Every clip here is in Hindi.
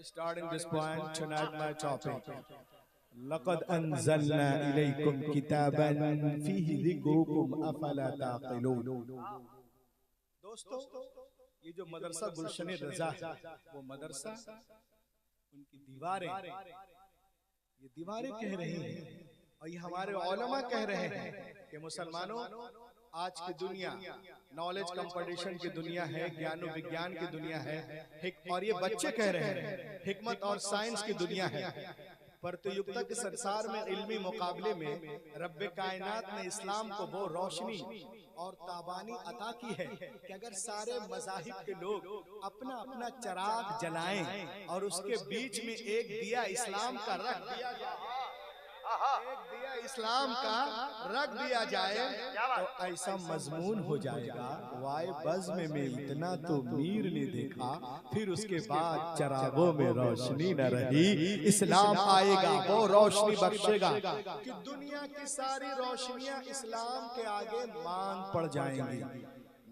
Starting this point tonight, my topic. लक़द अंज़लना इलैकुम किताबन फ़ीही ज़िक्रुकुम अफ़ला ताक़िलून। दोस्तों, ये जो मदरसा गुलशन रज़ा है, वो मदरसा उनकी दीवारें, ये दीवारें कह रही हैं और ये हमारे उलमा कह रहे हैं कि मुसलमानों, आज की दुनिया नॉलेज कंपटीशन की दुनिया है, ज्ञान विज्ञान की दुनिया है, और ये बच्चे कह रहे हैं हिकमत और साइंस की दुनिया है। प्रतियोगिता के संसार में इल्मी मुकाबले में रब्बे कायनात ने इस्लाम को वो रोशनी और ताबानी अता की है कि अगर सारे मज़ाहिब के लोग अपना अपना चिराग जलाएं और उसके बीच में एक दिया इस्लाम का रख दिया जाए, एक दिया इस्लाम का रख दिया जाए तो ऐसा मजमून हो जाएगा, वाय बज़्म में इतना तो मीर ने देखा, फिर उसके बाद चरागों में रोशनी न रही। इस्लाम आएगा, वो रोशनी बख्शेगा कि दुनिया की सारी रोशनियां इस्लाम के आगे मांग पड़ जाएंगी।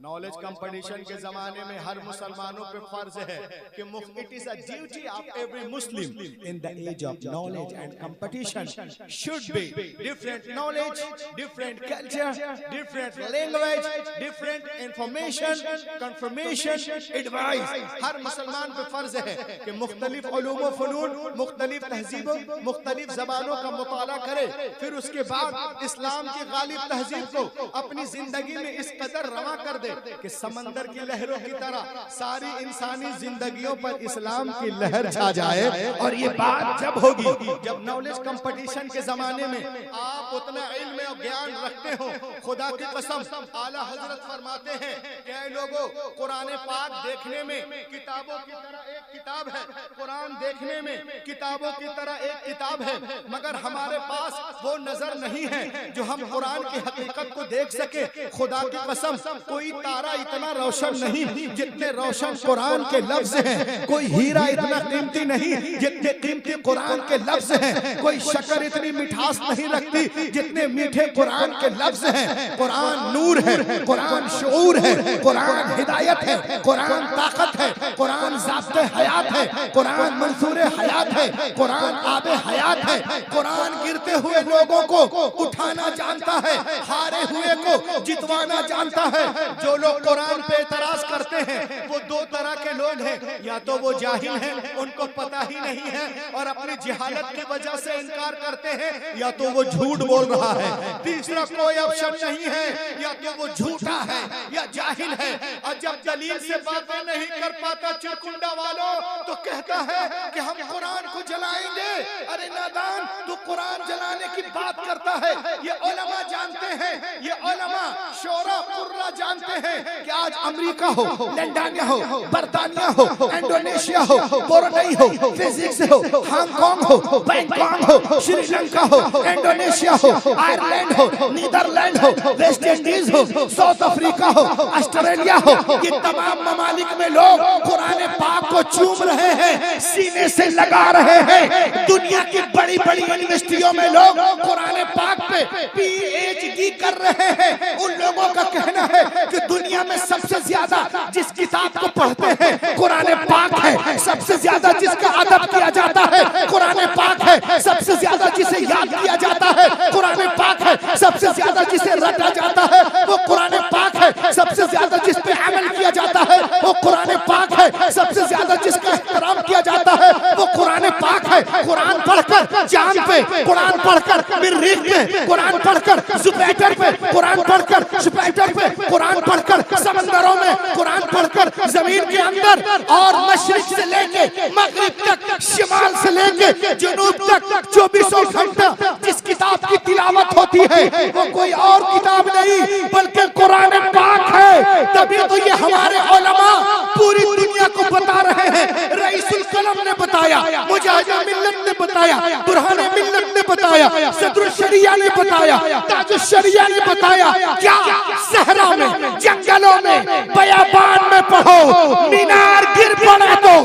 नॉलेज कंपटीशन के जमाने में हर मुसलमानों पे फर्ज है कि it is a duty of every Muslim in the age of knowledge and competition should be different knowledge, different culture, different language, different information, confirmation, advice. हर मुसलमान पे फर्ज है कि मुख्तलिफ उलूम व फनून, मुख्तलिफ तहजीबों, मुख्तलिफ जबानों का मुताला करे, फिर उसके बाद इस्लाम की गालिब तहजीब को अपनी जिंदगी में इस कदर रवा कर दे कि समंदर की लहरों की तरह सारी इंसानी जिंदगियों पर इस्लाम की लहर छा जाए। और ये बात जब होगी जब नॉलेज कंपटीशन के जमाने में आप उतना इल्म और ज्ञान रखते हो। खुदा की कसम, आला हजरत फरमाते हैं कि लोगों, कुरान पाक देखने में किताबों की तरह एक किताब है, कुरान देखने में किताबों की तरह एक किताब है, मगर हमारे पास वो नजर नहीं है जो हम कुरान की हकीकत को देख सके। खुदा की कसम, कोई तारा इतना रोशन नहीं जितने रोशन कुरान के लफ्ज हैं, कोई हीरा इतना कीमती नहीं जितने कीमती कुरान के लफ्ज हैं, कोई शक्कर इतनी मिठास नहीं रखती जितने मीठे कुरान के लफ्ज हैं। कुरान नूर है, कुरान शऊर है, कुरान हिदायत है, कुरान ताकत है, कुरान ज़ाब्ते हयात है, कुरान मंसूर हयात है, कुरान आबे हयात है। कुरान गिरते हुए लोगों को उठाना जानता है, हारे हुए को जितवाना जानता है। जो लोग कुरान पे एतराज करते हैं वो दो तरह के लोग हैं, या तो वो जाहिल हैं, उनको पता ही नहीं है और अपनी जहालत की वजह से इनकार करते हैं, या तो वो झूठ बोल रहा है। तीसरा कोई ऑप्शन नहीं है, या तो वो झूठा है या जाहिल है। और जब दलील से बातें नहीं कर पाता चिरकुंडा वालों, तो कहता है कि हम कुरान को जलाएंगे। अरे नादान, तू कुरान जलाने की बात करता है। ये उलमा जानते हैं, ये उलमा शोरा कुर्रा जानते हैं कि आज अमेरिका हो, लंदन हो, बर्तानिया हो, इंडोनेशिया हो, ब्रुनेई हो, फिजिक्स हो, हांगकांग हो, बैंकॉक हो, श्रीलंका हो, इंडोनेशिया हो, आयरलैंड हो, नीदरलैंड हो, वेस्ट इंडीज हो, साउथ अफ्रीका हो, ऑस्ट्रेलिया हो, ये तमाम ममालिक में लोग कुरान पाक को चूम रहे हैं, सीने से लगा रहे हैं। दुनिया की बड़ी बड़ी यूनिवर्सिटियों में लोग कुरान पाक पे पीएचडी कर रहे हैं। उन लोगों का कहना है कि दुनिया में सबसे ज्यादा जिस किताब को पढ़ते हैं कुरान पाक है, सबसे ज्यादा जिसका अदब किया जाता है कुरान पाक है, सबसे ज्यादा जिसे याद किया जाता है कुरान पाक है, सबसे ज्यादा जिसे रटा जाता है वो कुरान पाक है, सबसे ज्यादा जिस पे अमल किया जाता है वो कुरान पाक है, सबसे ज्यादा जिसका एहतराम किया जाता है वो कुरान पाक है। कुरान पढ़कर चांद पे, कुरान पढ़कर मरीख पे, कुरान पढ़कर जुपिटर पे, कुरान पढ़कर जुपिटर पे, कुरान पढ़कर समंदरों में, कुरान पढ़कर जमीन के अंदर, और मशरिक से लेके मगरिब तक, शिमाल से लेके जुनूब तक 24 घंटा जिस किताब की तिलावत होती है वो कोई और किताब नहीं बल्कि कुरान पाक है। तभी तो ये हमारे उलमा पूरी दुनिया को बता रहे हैं। रईसुल कलम ने बताया, मुजाहिद मिल्लत ने बताया, बुरहान मिल्लत ने बताया, सदरुल शरिया ने बताया, ताजुल शरिया ने बताया। क्या सहरा में, जंगलों में, बयाबान में पढ़ो, मीनार गिर पड़े तो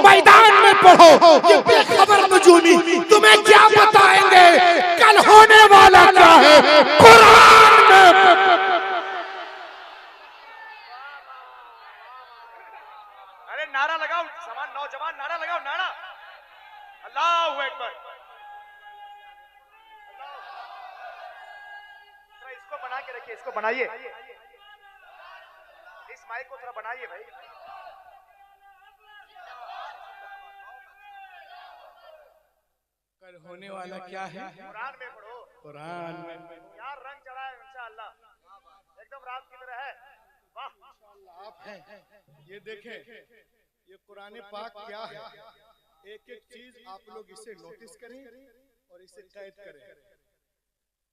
मैदान में पढ़ो। ये बेखबर नजूमी तुम्हें क्या बताएंगे कल होने वाला क्या है कुरान में। नारा लगाओ, समान नौजवान नारा लगाओ, नारा अल्लाहू अकबर। इसको बना के रखिए, इसको बनाइए, इस माइक को थोड़ा बनाइए भाई। कल होने वाला क्या है? कुरान में पढ़ो, कुरान में यार रंग चढ़ा है इंशाअल्लाह, एकदम रात की तरह है। वाह आप हैं। ये देखें, ये कुरान पाक क्या है? एक एक चीज आप लोग इसे नोटिस करें और इसे कैद करें।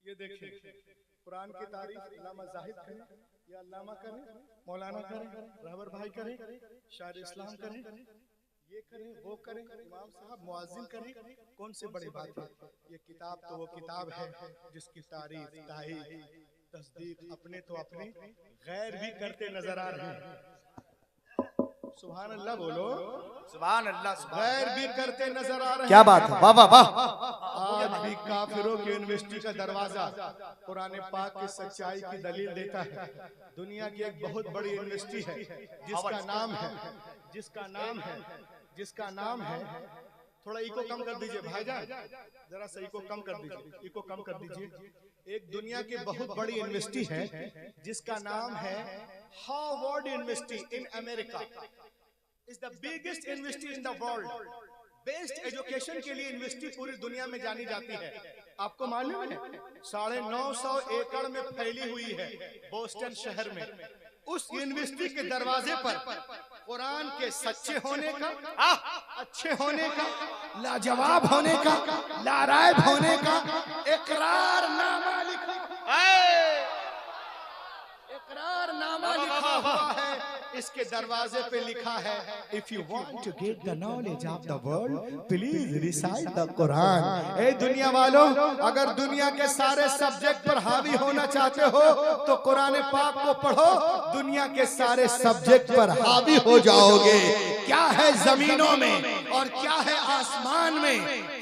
ये देखें, कुरान की तारीफ अल्लामा जाहिद करें या अल्लामा करें, मौलाना करें, रहबर भाई करें, शायर इस्लाम करें, ये करें, वो करें, इमाम साहब मुअज्जिन करें, कौन सी बड़ी बात है? ये किताब तो वो किताब है जिसकी तारीफ, तारीफ, तस्दीक अपने तो अपने गैर भी करते नजर आ रहे हैं। सुभान अल्लाह बोलो, सुभान अल्लाह, गैर भी करते नजर आ रहे हैं। क्या बात है, वाह वाह वाह। आज भी काफिरों की यूनिवर्सिटी का दरवाजा कुरान पाक की सच्चाई की दलील देता है। दुनिया की एक बहुत बड़ी यूनिवर्सिटी है जिसका नाम है, जिसका नाम है, जिसका नाम है, थोड़ा इको कम कर दीजिए भाईजान, जरा सा इको कम कर दीजिए, इको कम कर दीजिए। एक दुनिया की बहुत बड़ी यूनिवर्सिटी है जिसका नाम है Harvard university in America. Is the biggest university in the world. Best education के लिए यूनिवर्सिटी पूरी दुनिया में जानी जाती है। आपको मालूम है 950 एकड़ में फैली हुई है बोस्टन शहर में। उस यूनिवर्सिटी के दरवाजे पर कुरान के सच्चे होने का, अच्छे होने का, लाजवाब होने का, लारायब होने का इकरारनामा लिखा, इकरारनामा लिखा हुआ है। इसके दरवाजे पे लिखा है, if you want to get the knowledge of the world please recite the Quran. ए दुनिया वालों, अगर दुनिया के सारे सब्जेक्ट पर हावी होना चाहते हो तो कुरान पाक को पढ़ो, दुनिया के सारे सब्जेक्ट पर हावी हो जाओगे। क्या है जमीनों में और क्या है आसमान में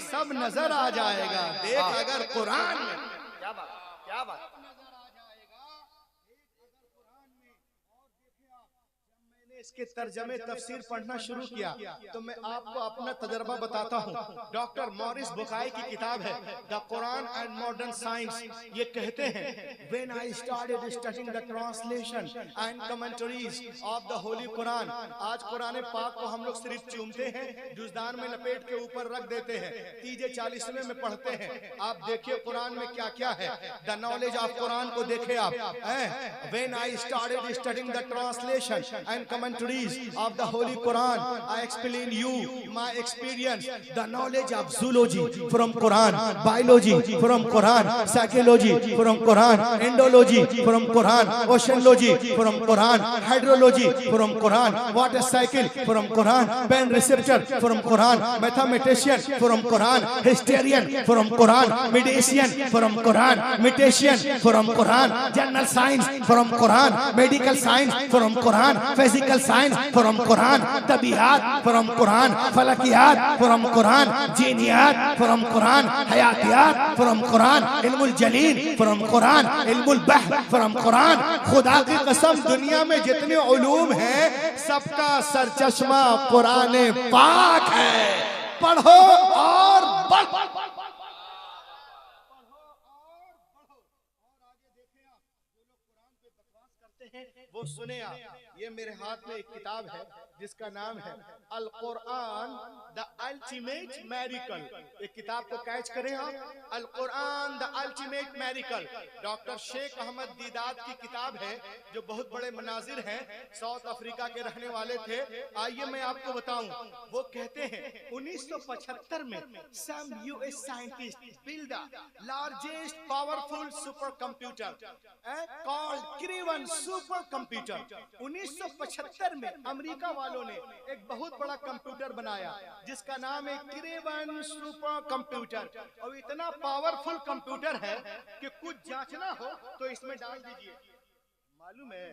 सब नजर आ जाएगा। देख अगर कुरान में, क्या बात, क्या बात। इसके तर्जमे तफसीर पढ़ना शुरू किया तो मैं आपको अपना तजर्बा बताता हूँ। डॉक्टर मॉरिस बुखारी की किताब है the Quran and modern science. ये कहते हैं, when I started studying the translation and commentaries of the holy Quran. आज कुरान पाक को हम लोग सिर्फ चूमते हैं, जुज़दान में लपेट के ऊपर रख देते हैं, तीजे 40वें में पढ़ते हैं। आप देखिए कुरान में क्या क्या है। द नॉलेज ऑफ कुरान को देखे आप। When I started studying the translation and commentaries of the Holy Quran, I explain you my experience. The knowledge of zoology from Quran, biology from Quran, psychology from Quran, endology from Quran, oceanology from Quran, hydrology from Quran, water cycle from Quran, pen receptor from Quran, mathematician from Quran, historian from Quran, medician from Quran, mutation from Quran, general science from Quran, medical science from Quran, physical science from Quran, तबीयत फ्रॉम कुरान, फलकियात फ्रॉम कुरान, जीनियात फ्रॉम कुरान, हयातियात फ्रॉम कुरान, इल्मुल जलील फ्रॉम कुरान, इल्मुल बहर फ्रॉम कुरान। खुदा की कसम दुनिया में जितने उलूम हैं सबका सरचश्मा कुरान पाक है। पढ़ो और बढ़ो। वो सुने आप। ये मेरे हाथ में एक किताब है जिसका नाम है अल कुरान द अल्टीमेट मेरिकल। एक किताब को कैच करें आप, अल Quran the ultimate miracle. Doctor Sheikh Ahmed Deedat की किताब है जो बहुत बड़े मनाजिर हैं, साउथ अफ्रीका के रहने वाले थे। आइए मैं आपको बताऊं, वो कहते हैं 1975 में some US scientist build the largest powerful super computer called Craven super computer. 1975 में अमेरिका वालों ने एक बहुत बड़ा कंप्यूटर बनाया जिसका नाम है क्रेवन सुपर कंप्यूटर। और इतना पावरफुल कंप्यूटर है कि कुछ जांचना हो तो इसमें डाल दीजिए। मालूम है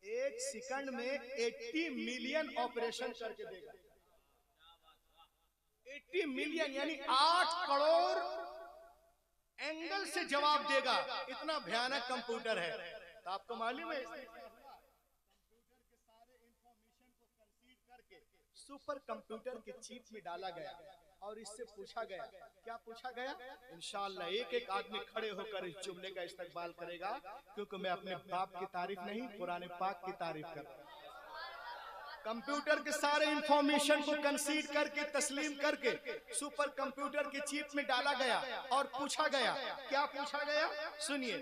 एक सेकंड में 80 मिलियन ऑपरेशन करके देगा। 80 मिलियन यानी 8 करोड़ एंगल से जवाब देगा। इतना भयानक कंप्यूटर है। तो आपको मालूम है कंप्यूटर के सारे इंफॉर्मेशन को कंसीड करके सुपर कंप्यूटर के चिप में डाला गया और इससे पूछा गया, क्या पूछा गया? इंशाअल्लाह एक एक आदमी खड़े होकर इस जुमले का इस्तकबाल करेगा, क्योंकि मैं अपने बाप की तारीफ नहीं, कुरान पाक की तारीफ कर रहा हूं। कंप्यूटर के सारे इंफॉर्मेशन को कंसीड करके, तस्लीम करके सुपर कंप्यूटर के चिप में डाला गया और पूछा गया, क्या पूछा गया? सुनिए,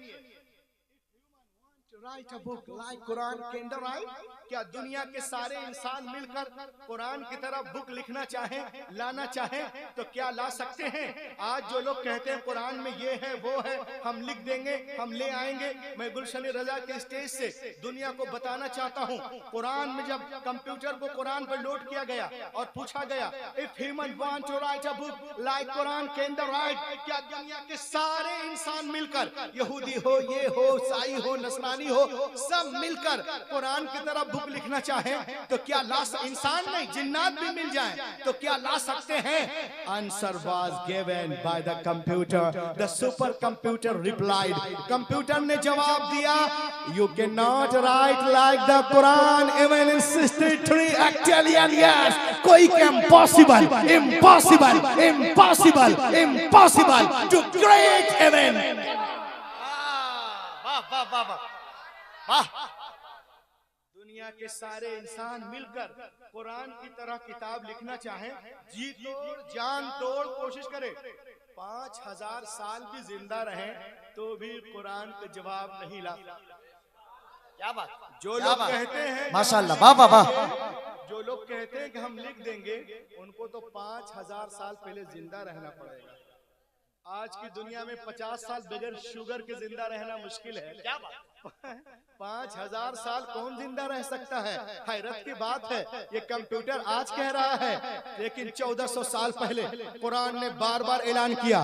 right a book like Quran can write? क्या दुनिया के सारे इंसान मिलकर कुरान की तरह बुक लिखना चाहें, लाना चाहें तो क्या ला सकते हैं? आज जो लोग कहते हैं कुरान में ये है वो है, हम लिख देंगे, हम ले आएंगे, मैं गुलशन रजा के स्टेज से दुनिया को बताना चाहता हूँ, कुरान में जब कंप्यूटर को कुरान पर लोड किया गया और पूछा गया, if human want to write a book like Quran can they write? क्या दुनिया के सारे इंसान मिलकर, यहूदी हो, ये हो, ईसाई हो, नसरानी हो, सब मिलकर कुरान की तरह बुक लिखना चाहे तो क्या ला? इंसान नहीं, जिन्नात भी मिल जाए तो क्या ला सकते हैं? Answer was given by the computer. The super computer replied, computer ने जवाब दिया, you can not write like the Quran even in 63 octillion years। कोई impossible, impossible, impossible, impossible to create heaven. वाह वाह वाह वाह वाह! दुनिया के सारे इंसान मिलकर कुरान की तरह किताब लिखना चाहें, जी तोड़ जान तोड़ कोशिश करें, 5000 साल भी जिंदा रहें तो भी कुरान का जवाब नहीं ला। क्या बात! जो लोग कहते हैं माशाअल्लाह, वाह वाह वाह, जो लोग कहते हैं कि हम लिख देंगे, उनको तो 5000 साल पहले जिंदा रहना पड़ेगा। आज की दुनिया में 50 साल बगैर शुगर के जिंदा रहना मुश्किल है। क्या बात! 5000 साल कौन जिंदा रह सकता है? हैरत की बात है, ये कंप्यूटर आज कह रहा है, लेकिन 1400 साल पहले कुरान ने बार बार ऐलान किया,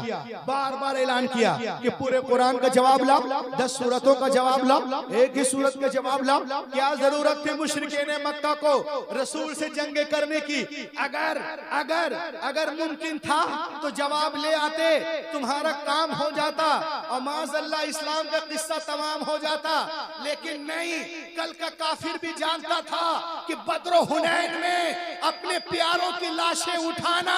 बार बार ऐलान किया कि पूरे कुरान का जवाब लाओ, 10 सूरतों का जवाब लाओ, एक ही सूरत का जवाब लाओ। क्या जरूरत थी मुशरिकीन मक्का को रसूल से जंगे करने की? अगर अगर अगर मुमकिन था तो जवाब ले आते, तुम्हारा काम हो जाता और माज़अल्लाह इस्लाम का किस्सा तमाम हो जाता। लेकिन नहीं, कल का काफिर भी जानता था कि बद्र हुनैन में अपने प्यारों की लाशें उठाना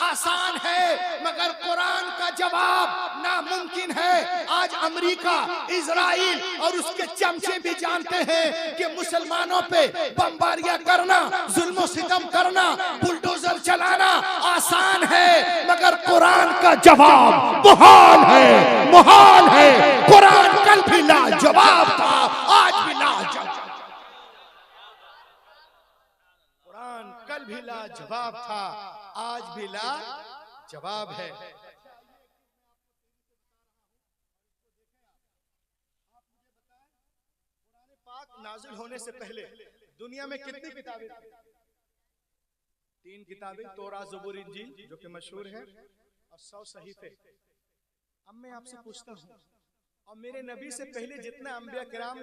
आसान है, मगर कुरान का जवाब नामुमकिन है। आज अमेरिका, इजराइल और उसके चमचे भी जानते हैं कि मुसलमानों पे बमबारियां करना, जुल्म सितम करना, बुलडोजर चलाना आसान है, मगर कुरान का जवाब मुहाल है, मुहाल है। कुरान कल भी लाजवाब था, आज भी लाजवाब। कुरान कल भी लाजवाब था, आज भी लाजवाब है। कुरान पाक नाज़िल होने से पहले दुनिया में कितनी किताबें थी? 3 किताबें, तौरात, ज़बूर, इंजील, जो कि मशहूर है, और 100 सहीफे। अब मैं आपसे पूछता हूँ, और मेरे नबी से पहले जितने अंबिया किराम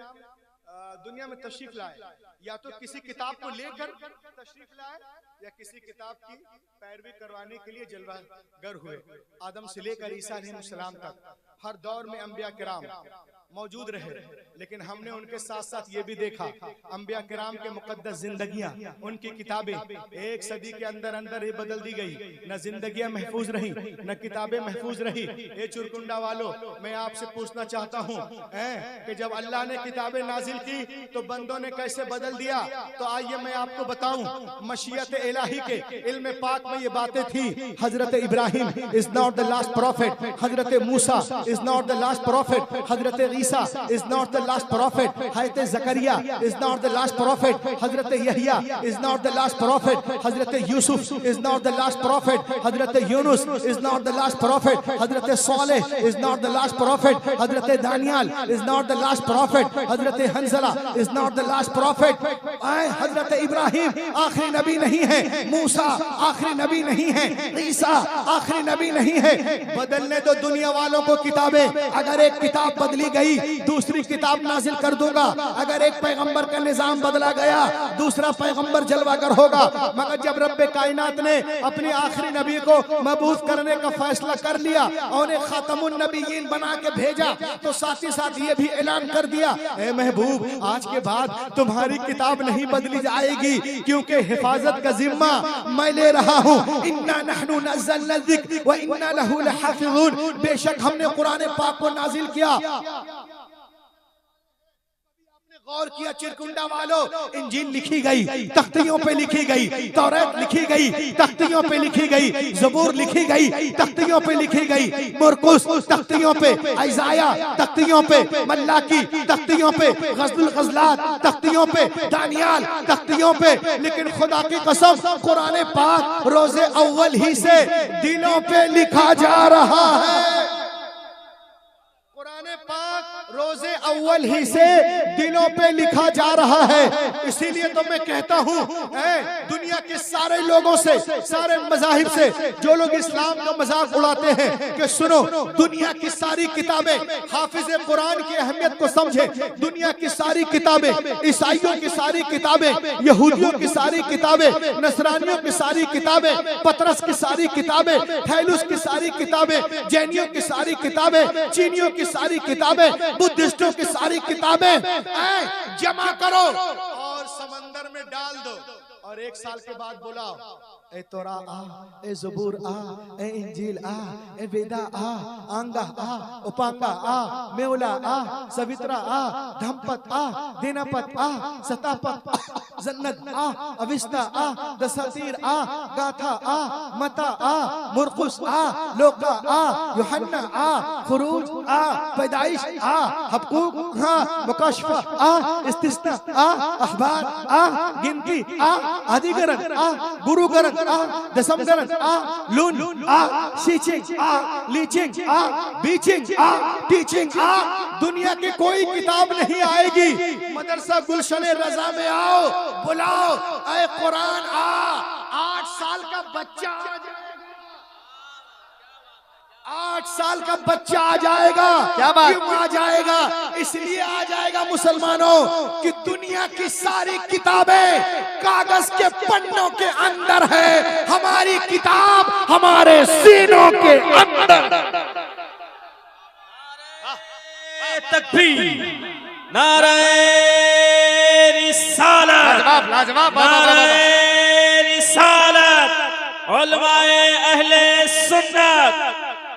दुनिया में तशरीफ लाए, या तो किसी किताब को लेकर तशरीफ लाए या किसी किताब की पैरवी करवाने के लिए जलवागर हुए। आदम से लेकर ईसा अलैहिस्सलाम तक हर दौर में अंबिया किराम मौजूद रहे, लेकिन हमने उनके साथ साथ ये भी देखा, अंबिया किराम के मुकद्दस जिंदगियां, उनकी किताबें एक सदी के अंदर अंदर ही बदल दी गई। न जिंदगियां महफूज रही, न किताबें महफूज रही। ए चुरकुंडा वालों, मैं आपसे पूछना चाहता हूँ कि जब अल्लाह ने किताबें नाजिल की तो बंदों ने कैसे बदल दिया? तो आइए मैं आपको बताऊं, मशीयत इलाही के इल्म पाक में ये बातें थी। हजरत इब्राहिम is not the last prophet, हजरत मूसा is not the last prophet, हजरत ईसा is not the last prophet, Hazrat Zakaria is not the last prophet, Hazrat Yahya is not the last prophet, Hazrat Yusuf is not the last prophet, Hazrat Yunus is not the last prophet, Hazrat Saleh is not the last prophet, Hazrat Daniel is not the last prophet, Hazrat Hanzala is not the last prophet। Hazrat Ibrahim आखिरी नबी नहीं है, मूसा आखिरी नबी नहीं है, ईसा आखिरी नबी नहीं है। बदलने दो दुनिया वालों को किताबें, अगर एक किताब बदली गई गई दूसरी किताब नाजिल कर दूंगा। अगर एक पैगंबर का निजाम बदला गया दूसरा पैगंबर जलवागर होगा। मगर जब रब्बे कायनात ने अपने आखिरी नबी को मबूस करने का फैसला कर लिया और उन्हें खातमुन नबीयीन बना के भेजा तो साथ ही साथ ये भी ऐलान कर दिया, ए महबूब आज के बाद तुम्हारी किताब नहीं बदली जाएगी, क्योंकि हिफाजत का जिम्मा मैं ले रहा हूँ। इन्ना नहनु नज़्ज़लना ज़िक्र व इन्ना लहू लहाफ़िज़ून, बेशक हमने कुरान पाक को नाजिल किया। गौर किया चिरकुंडा वालों, इंजील लिखी गई तख्तियों पे लिखी गई, तौरात लिखी गई तख्तियों पे लिखी गई, ज़बूर लिखी गई तख्तियों पे लिखी गई, मुरकुस तख्तियों पे, इज़ाया तख्तियों पे, मल्लाकी तख्तियों पे, गज़लुल गज़लात तख्तियों पे, दानियाल तख्तियों पे। लेकिन खुदा की कसम कुरान पाक रोज़े अव्वल ही से दिलों पे लिखा जा रहा है। कुरान पाक रोज़े अव्वल ही से दिलों पे लिखा जा रहा है। इसीलिए तो मैं कहता हूँ दुनिया के सारे लोगों से, सारे मज़ाहिब से जो लोग इस्लाम का मजाक उड़ाते हैं कि सुनो दुनिया की सारी किताबें, हाफिज कुरान की अहमियत को समझे, दुनिया की सारी किताबें, ईसाइयों की सारी किताबें, यहूदियों की सारी किताबें, नसरानियों की सारी किताबें, पतरस की सारी किताबें, थैलुस की सारी किताबें, जैनियों की सारी किताबें, चीनियों की सारी किताबें, बुद्धिस्टों की सारी किताबें जमा करो और समंदर में डाल दो और 1 साल के बाद बुलाओ, ए तोरा आ, ए ज़बूर आ, ए इंजील आ, ए वेदा आ, आंगा आ, उपांगा आ, मेउला आ, सवित्रा आ, धमपत आ, दिनपत आ, सतापत आ, जन्नत आ, अविस्ता आ, दसातीर आ, गाथा आ, मता आ, मुरकुस आ, लोका आ, यूहन्ना आ, खुरूज आ, पैदाइश आ, हबकूक आ, मुकाशफा आ, इस्तिस्ना आ, अखबार आ, गिनती आ, आदिगरन आ, गुरुगरन आ, दसमगरन आ, लून आ, शीचिंग आ, लीचिंग आ, बीचिंग आ, टीचिंग आ। दुनिया की कोई किताब नहीं आएगी। मदरसा गुलशन रजा में आओ, बुलाओ, ऐ कुरान आ। 8 साल का बच्चा 8 साल का बच्चा आ जाएगा। क्या बात? क्यों आ जाएगा? इसलिए आ जाएगा मुसलमानों कि दुनिया की सारी किताबें कागज के पन्नों के अंदर है, हमारी किताब हमारे सीनों के अंदर। तकबीर, नारे रिसालत, नारे रिसालत, उलमाए अहले सुन्नत,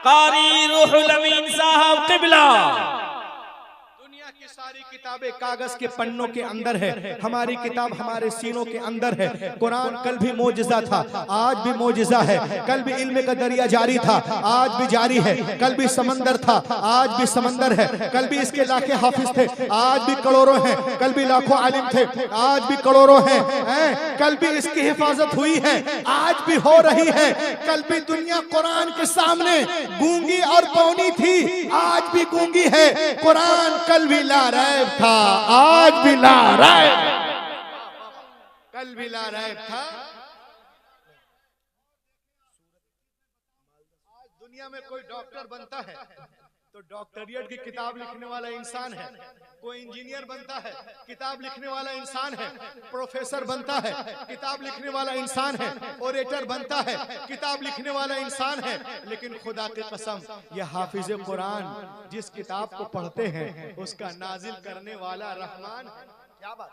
कारी रूहुल अमीन साहब क़िबला। दुनिया की सारी किताबें कागज के पन्नों के अंदर है, हमारी किताब हमारे सीनों के अंदर है। कुरान कल भी मोजिज़ा था, आज भी मोजिज़ा है। कल भी इल्म का दरिया जारी था, आज भी जारी है। कल भी समंदर था, आज भी समंदर है। कल भी इसके लाखे हाफिज थे, आज भी करोड़ों हैं। कल भी लाखों आलिम थे, आज भी करोड़ों हैं। कल भी इसकी हिफाजत हुई है, आज भी हो रही है। कल भी दुनिया कुरान के सामने गूंगी और पौनी थी, आज भी गूंगी है। कुरान कल भी ला रैब था, आज भी ला रैब, कल भी ला रैब था। आज दुनिया में कोई डॉक्टर बनता है तो डॉक्टरियट की किताब लिखने वाला इंसान है, कोई इंजीनियर बनता है किताब लिखने वाला इंसान है, प्रोफेसर बनता है किताब लिखने वाला इंसान है, ओरेटर बनता है किताब लिखने वाला इंसान है। लेकिन खुदा की कसम ये हाफिज कुरान जिस किताब को पढ़ते हैं उसका नाजिल करने वाला रहमान है। क्या बात?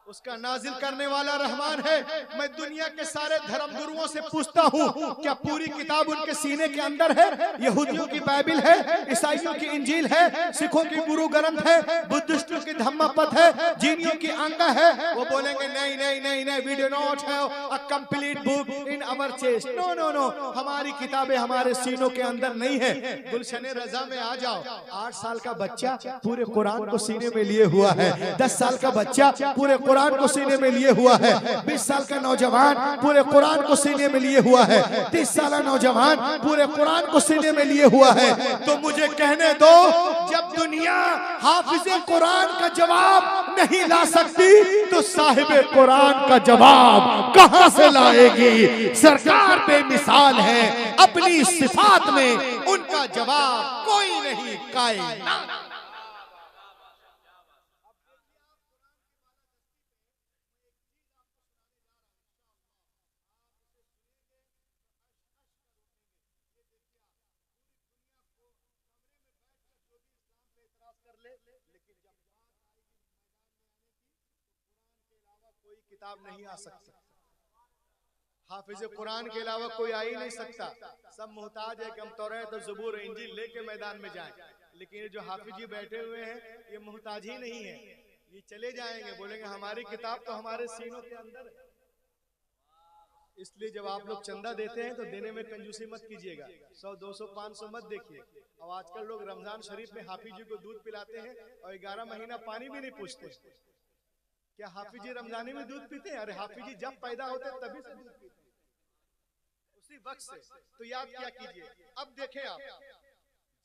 उसका नाजिल करने वाला रहमान है। मैं दुनिया के सारे धर्म गुरुओं से पूछता हूँ, क्या पूरी किताब उनके सीने के अंदर है? यहूदियों की बाइबिल है, ईसाइयों की इंजील है, सिखों की गुरु ग्रंथ है, बुद्धिस्टों की धम्मपद है, जीनियों की अंगा है। वो बोलेंगे नहीं नहीं नहीं नहीं, we do not have a complete book in our chest. No no no, हमारी किताबें हमारे सीनों के अंदर नहीं है। गुलशन रजा में आ जाओ, 8 साल का बच्चा पूरे कुरान को सीने में लिए हुआ है, 10 साल का बच्चा पूरे कुरान को सीने में लिए हुआ है, 20 साल का नौजवान पूरे कुरान को सीने में लिए हुआ है, 30 साल नौजवान पूरे कुरान को सीने में लिए हुआ है। तो मुझे कहने दो, जब दुनिया हाफिज़े कुरान का जवाब नहीं ला सकती तो साहिबे कुरान का जवाब कहां से लाएगी? सरकार बेमिसाल है, अपनी सिफात में उनका जवाब कोई नहीं कायम। कोई किताब नहीं आ सकती, हाफिज कुरान के अलावा कोई आ ही नहीं सकता। सब मोहताज है कि हम तौरात और ज़बूर इंजील लेके मैदान में जाएं, लेकिन ये जो हाफिज जी बैठे हुए हैं ये मोहताज ही नहीं है, ये चले जाएंगे, बोलेंगे हमारी किताब तो हमारे सीनों के अंदर है। इसलिए जब आप लोग चंदा देते हैं तो देने में कंजूसी मत कीजिएगा, 100 200 500 मत देखिए। अब आजकल लोग रमजान शरीफ में हाफिज जी को दूध पिलाते हैं और 11 महीना पानी भी नहीं पूछते। क्या हाफिज जी रमजानी में दूध पीते हैं? अरे हाफिज जी जब पैदा होते हैं तभी से दूध पीते हैं, उसी वक्त से। तो याद क्या कीजिए। अब देखें आप,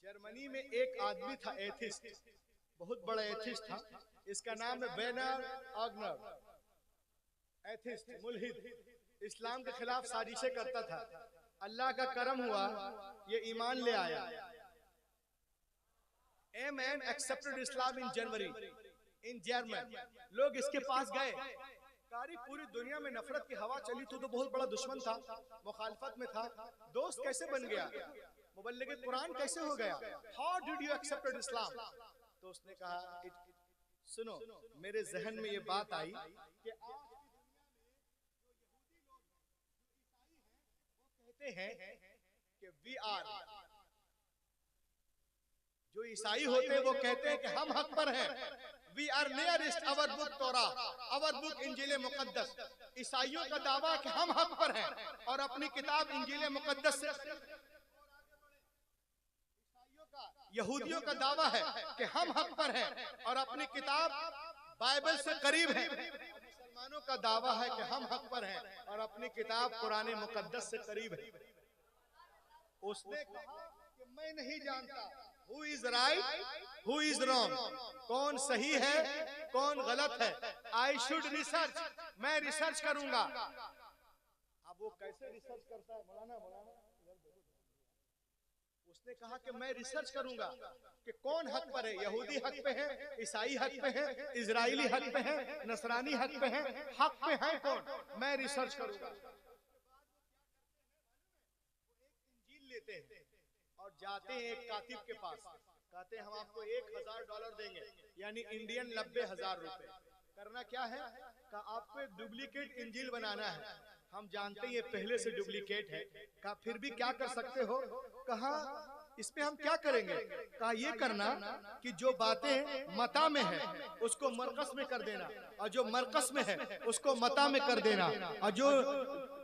जर्मनी में एक आदमी था एथिस्ट, बहुत बड़ा एथिस्ट था, इसका नाम है बेनर आग्नर। एथिस्ट, मुल्हिद, इस्लाम के खिलाफ साजिशें करता था। अल्लाह का करम हुआ, ये ईमान ले आया। A man accepted Islam in January in German. लोग इसके पास गए, कारी पूरी दुनिया में नफरत की हवा चली, तो बहुत बड़ा दुश्मन था, मुखालफत में था, दोस्त कैसे बन गया, मुबल्लिग कुरान कैसे हो गया, हाउ डिड यू एक्सेप्टेड इस्लाम? तो उसने कहा, सुनो, मेरे जहन में ये बात आई कि कहते हैं कि वी आर, जो ईसाई होते हैं वो कहते हैं कि हम हक पर हैं। We are nearest our book Torah, our book इंजील मुकद्दस। ईसाइयों का दावा कि हम हक पर हैं और अपनी किताब इंजील मुकद्दस से। यहूदियों का दावा है कि हम हक पर हैं और अपनी किताब बाइबल से करीब है। मुसलमानों का दावा है कि हम हक पर हैं और अपनी किताब कुरान मुकद्दस से करीब है। उसने कहा कि मैं नहीं जानता Who is right, who is wrong, कौन सही है कौन गलत है। I should research, मैं रिसर्च करूंगा। अब वो कैसे रिसर्च करता है मौलाना? उसने कहा कि मैं रिसर्च करूंगा कि कौन हक पर है, यहूदी हक पे है, ईसाई हक पे है, इजराइली हक पे है, नसरानी हक पे है, हक पे है कौन? मैं रिसर्च करूंगा। इंजील लेते हैं और जाते हैं एक कातिब के पास, कहते हैं हम आपको $1000 देंगे, यानी इंडियन 90,000 रुपए। करना क्या है? कहा आपको एक डुप्लीकेट इंजील बनाना है। हम जानते हैं ये पहले से डुप्लीकेट है। कहा फिर भी क्या कर सकते हो? कहा इसमें हम क्या करेंगे? कहा ये करना कि जो बातें मता में है उसको मरकस में कर देना, और जो मरकस में है उसको मता में कर देना, और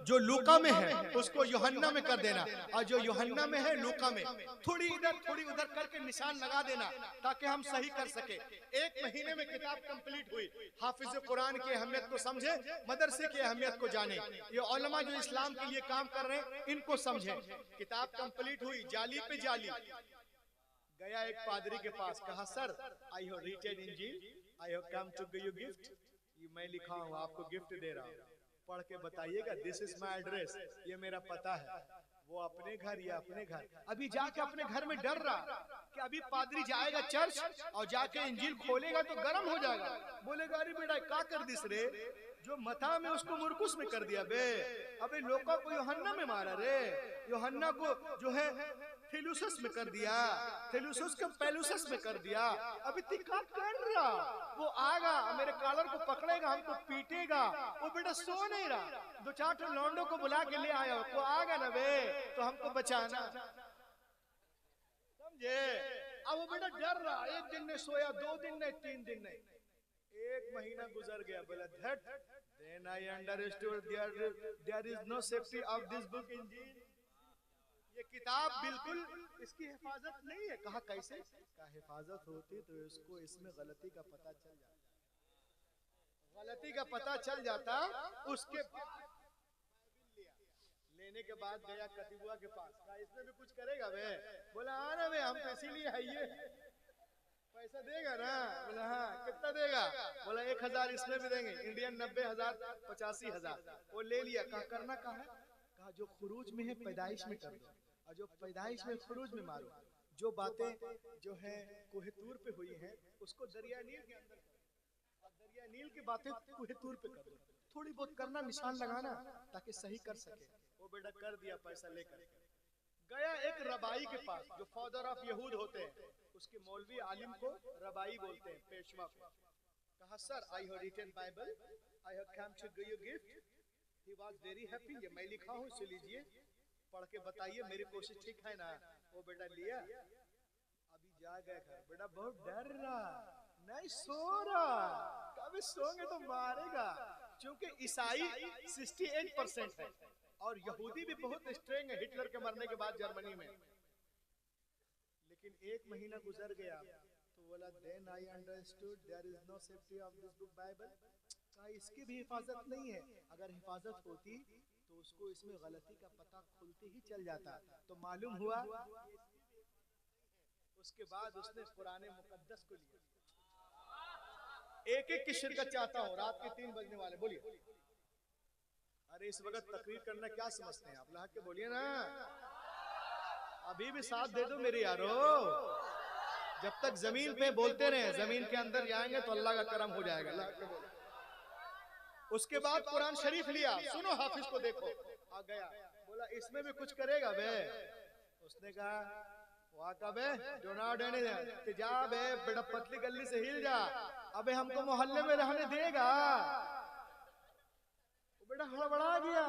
जो लूका में है उसको यूहन्ना में कर देना, और जो यूहन्ना में है लूका में थोड़ी इधर थोड़ी उधर करके निशान लगा देना, ताकि हम सही कर सके। 1 महीने में किताब कंप्लीट हुई। हाफिज कुरान की अहमियत को समझे, मदरसे की अहमियत को जाने, ये उलमा जो इस्लाम के लिए काम कर रहे हैं इनको समझे। किताब कंप्लीट हुई, जाली पे जाली। गया एक पादरी के पास, कहा सर आई हैव रीटेड इंजील, I have come to give you gift. ये मैं लिखा हूँ, आपको गिफ्ट दे रहा हूँ, पढ़ के बताइएगा। दिस इज माई एड्रेस, ये मेरा पता है। वो अपने घर या अपने घर, अभी जाके अपने घर में डर रहा कि अभी पादरी जाएगा चर्च और जाके इंजील खोलेगा तो गर्म हो जाएगा, बोलेगा अरे बेटा क्या कर दिस रे, जो मता में उसको मुरकुस में कर दिया बे, अबे लोगों को यूहन्ना में मारा रे, यूहन्ना को जो है थेलुसस में कर दिया, थेलुसस को पेलुसस में कर दिया। अभी तिक्का कर रहा, वो आगा मेरे कॉलर को पकड़ेगा, हमको पीटेगा। वो बेटा सो नहीं रहा, 2-4 लौंडों को बुला के ले आया, वो आगा ना बे तो हमको बचाना, समझे? अब वो बेटा डर रहा, 1 दिन नहीं सोया, 2 दिन नहीं, 3 दिन नहीं, 1 महीना गुजर गया। बोला that then I understood there is no safety of this book इंजील, ये किताब बिल्कुल इसकी हिफाजत नहीं है। कहा कैसे? कहा हिफाजत होती तो इसको इसमें गलती का पता चल जाता, गलती का पता चल जाता। उसके लेने के बाद गया कतिबुआ के पास, कहा इसमें भी कुछ करेगा बे? बोला हाँ ना बे, हम तो इसीलिए है, ये पैसा देगा ना? बोला हाँ। कितना देगा? बोला 1000 इसमें भी देंगे, इंडियन 90,000 85,000। वो ले लिया। कहा करना कहा है? कहा जो खुरूज में है पैदाइश में कर दो, और जो पैदाइश में खुरूज में मारो। जो बातें जो है कोहेतूर पे हुई हैं उसको दरिया नील के अंदर करो, और दरिया नील की बातें कोहेतूर पे कर दो। थोड़ी बहुत करना, निशान लगाना, ताकि सही कर सके। वो बेटा कर दिया, पैसा लेकर गया एक रबाई के पास, जो फादर ऑफ यहूद होते हैं, उसके मौलवी आलिम को रबाई बोलते हैं, पेशवा को। कहा sir I have written Bible, I have come to give you gift. He was very happy, ये मैं लिखा हूं इसे लीजिए पढ़ के बताइए मेरी कोशिश ठीक है ना। वो बेटा लिया, अभी जा गया घर, बेटा बहुत डर रहा, नहीं सो रहा, कभी सोंगे तो मारेगा। क्योंकि ईसाई 68% है और यहूदी भी बहुत स्ट्रेंग है हिटलर के मरने के बाद जर्मनी में। लेकिन एक महीना गुजर गया तो बोला then I understood there is no safety of this book Bible. कहा इसकी भी हिफाजत नहीं है, अगर हिफाजत होती तो उसको इसमें गलती का पता खुलते ही चल जाता। तो मालूम हुआ, उसके बाद उसने पुराने मुकद्दस को लिया। एक एक की शिरकत चाहता हूँ, रात के 3 बजने वाले, बोलिए। अरे इस वक्त तकरीर करना क्या समझते हैं आप, लाख के बोलिए ना, अभी भी साथ दे दो मेरे यारो। जब तक जमीन पे बोलते रहे, जमीन के अंदर जाएंगे तो अल्लाह का करम हो जाएगा। लाख के बोले। उसके बाद कुरान शरीफ लिया, सुनो हाफिज को देखो, आ गया, बोला इसमें भी कुछ करेगा बे। उसने कहा वाका बे डोना देने जा बे, बेटा पतली गली से हिल जा, अबे हमको मोहल्ले में रहने देगा। बेटा हड़बड़ा गया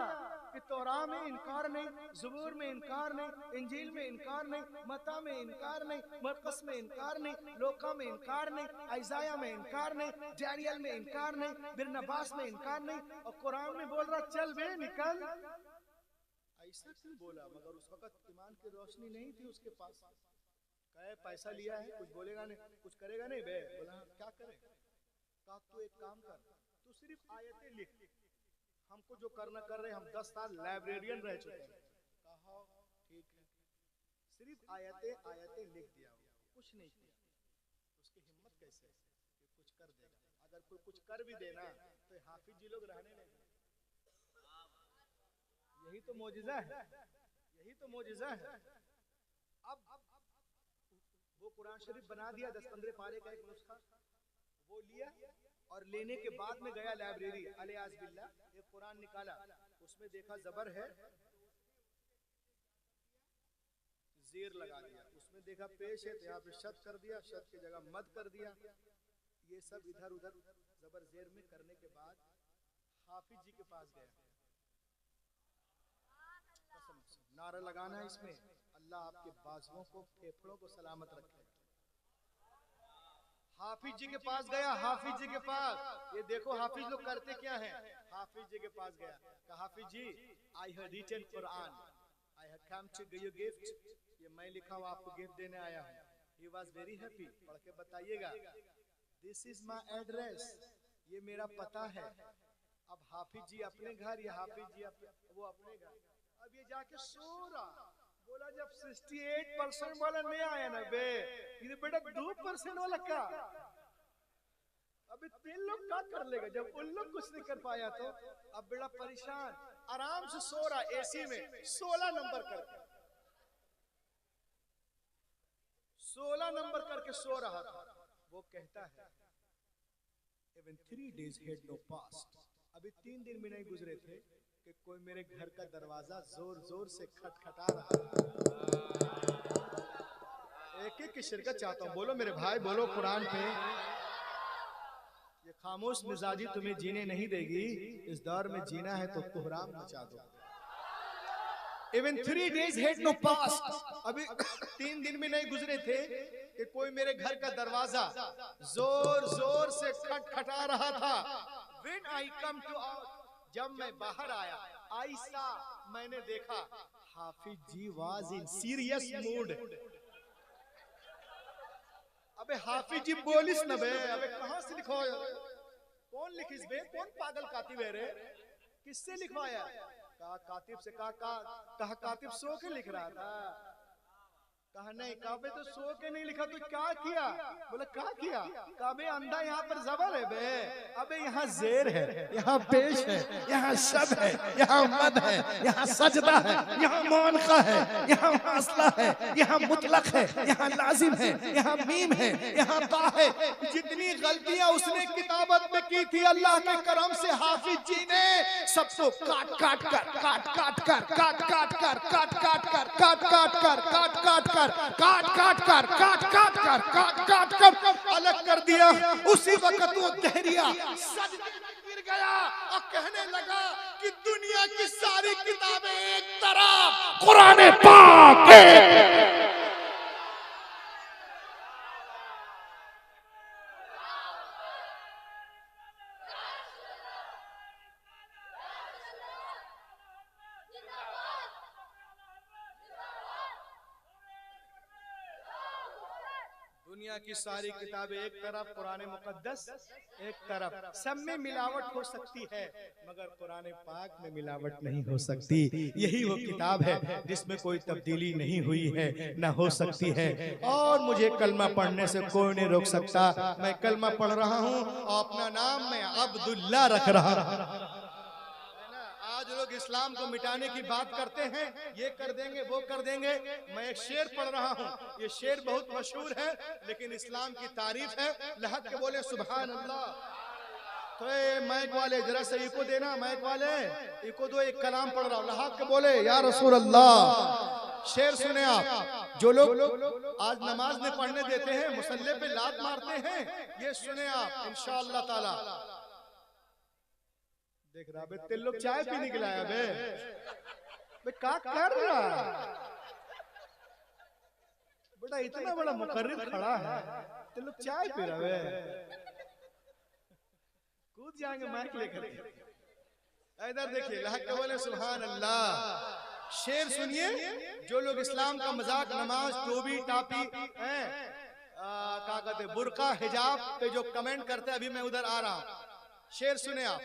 कि तौरा में इनकार नहीं, ज़बूर में इनकार नहीं, इंजील में इनकार नहीं, मत्ता में इनकार नहीं, मरकस में इनकार नहीं, लोका में इनकार नहीं, आइज़ाया में इनकार नहीं, डैनियल में इनकार नहीं, बिरनबास में इनकार नहीं, और कुरान में बोल रहा चल बे निकल। ऐसा क्यों बोला? मगर उस वक्त ईमान की रोशनी नहीं थी उसके पास। कहे पैसा लिया है, कुछ बोलेगा नहीं, कुछ करेगा नहीं बे। बोला क्या करे? कहा तू एक काम कर, तू सिर्फ आयतें लिख, हमको जो करना कर रहे, हम 10 साल लाइब्रेरियन रह चुके हैं। कहा ठीक है, सिर्फ आयतें लिख दिया, कुछ नहीं किया। उसकी हिम्मत कैसे कि कुछ कर देगा? अगर कोई कुछ कर भी देना तो हाफिज जी लोग रहने नहीं। यही तो मौजिज़ा है, यही तो मौजिज़ा है। अब वो कुरान शरीफ बना दिया, 10-15 पारे का एक नुस्खा, वो लिया और लेने के बाद में गया लाइब्रेरी, अलियाज़ बिल्लाह, एक कुरान निकाला, उसमें देखा जबर है, ज़ेर लगा दिया, उसमें देखा पेश है तो यहाँ पे शद कर दिया, शद की जगह मद कर दिया। ये सब इधर उधर जबर ज़ेर में करने के बाद हाफिज जी के पास गया। नारा लगाना है इसमें, अल्लाह आपके बाजुओं को, फेफड़ों को सलामत रखे। हाफिज जी के पास गया, हाफिज जी के पास, ये देखो हाफिज लोग करते क्या हैं। हाफिज जी के पास गया, कहा हाफिज जी I have written Quran, I have come to give you gift, ये मैं लिखा हूं आपको गिफ्ट देने आया हूं। ही वाज वेरी हैप्पी, पढ़ के बताइएगा। दिस इज माय एड्रेस, ये मेरा पता है। अब हाफिज जी अपने घर, या हाफिज जी वो अपने घर। अब ये जाके सो रहा, बोला जब 68% वाला नहीं आया ना बे, ये बेटा 2% वाला क्या? अभी 3 लोग क्या कर लेगा जब उन लोग कुछ नहीं कर पाया तो? अब बेटा परेशान, आराम से सो रहा एसी में, 16 नंबर करके, 16 नंबर करके सो रहा था। वो कहता है even 3 days had no passed, अभी 3 दिन भी नहीं गुजरे थे कि कोई मेरे घर का दरवाजा जोर जोर से खटखटा रहा था। एक एक की शिरकत चाहता हूँ, बोलो मेरे भाई, बोलो कुरान पे। ये खामोश मिजाजी तुम्हें जीने नहीं देगी, इस दौर में जीना है तो कोहराम मचा दो। Even 3 days had no passed, अभी 3 दिन भी नहीं गुजरे थे कि कोई मेरे घर का दरवाजा जोर जोर से खटखटा रहा था। When I come to out, जब मैं बाहर आया, आइसा मैंने देखा हाफिज जी वाज इन सीरियस मूड। अबे हाफिज जी बोलिस न बे, अबे कहां से लिखो, कौन लिखिस बे, कौन पागल कातिब है रे, किससे लिखवाया? कहा कातिब से, कहा कातिब सो के लिख रहा था। कहा नहीं, काबे तो सो के नहीं लिखा, तो क्या किया? बोले क्या किया? काबे अंधा यहाँ पर जबर है बे, अबे यहाँ जेर है, यहाँ पेश है, यहाँ शद है, यहाँ मद है, यहाँ सजदा है, यहाँ मौनका है, यहाँ फासला है, यहाँ मुतलक है, यहाँ लाजिम है, यहाँ मीम है, यहाँ ता है। जितनी गलतियां उसने किताबत में की थी, अल्लाह के करम से हाफिज जी ने सबको काट काट कर कर अलग कर दिया। उसी वक्त वो दहरिया सजदे में गिर गया और कहने लगा कि दुनिया की सारी किताबें एक तरफ, कुरान पाक दुनिया की सारी किताबें एक तरफ, कुरान मुकद्दस एक तरफ। सब में मिलावट हो सकती है मगर कुरान पाक में मिलावट नहीं हो सकती। यही वो किताब है जिसमें कोई तब्दीली नहीं हुई है, ना हो सकती है। और मुझे कलमा पढ़ने से कोई नहीं रोक सकता। मैं कलमा पढ़ रहा हूँ और अपना नाम मैं अब्दुल्ला रख रहा हूँ। आज लोग इस्लाम को मिटाने की बात करते हैं, ये कर देंगे वो कर देंगे। मैं एक शेर पढ़ रहा हूँ, ये शेर बहुत मशहूर है लेकिन इस्लाम की तारीफ है। लहक के बोले सुभान अल्लाह। तो माइक वाले जरा से इको देना, माइक वाले इको दो। एक कलाम पढ़ रहा हूँ, लहक के बोले या रसूल अल्लाह। शेर सुने आप। जो लोग आज नमाज में पढ़ने देते हैं, मुसल्ले पे लात मारते हैं, ये सुने आप इंशाअल्लाह ताला। देख रहा बे, तेरे लोग चाय पीने के लाया बे क्या कर रहा बेटा? इतना बड़ा मुकर्रिर खड़ा है, तेरे लोग चाय पी रहा बे। कूद जाएंगे माइक लेकर। इधर देखिए, लहक के बोले सुभान अल्लाह। शेर सुनिए। जो लोग इस्लाम का मजाक, नमाज, टोपी, टापी क्या कहते, बुर्का, हिजाब पे जो कमेंट करते हैं, अभी मैं उधर आ रहा हूं। शेर सुने आप।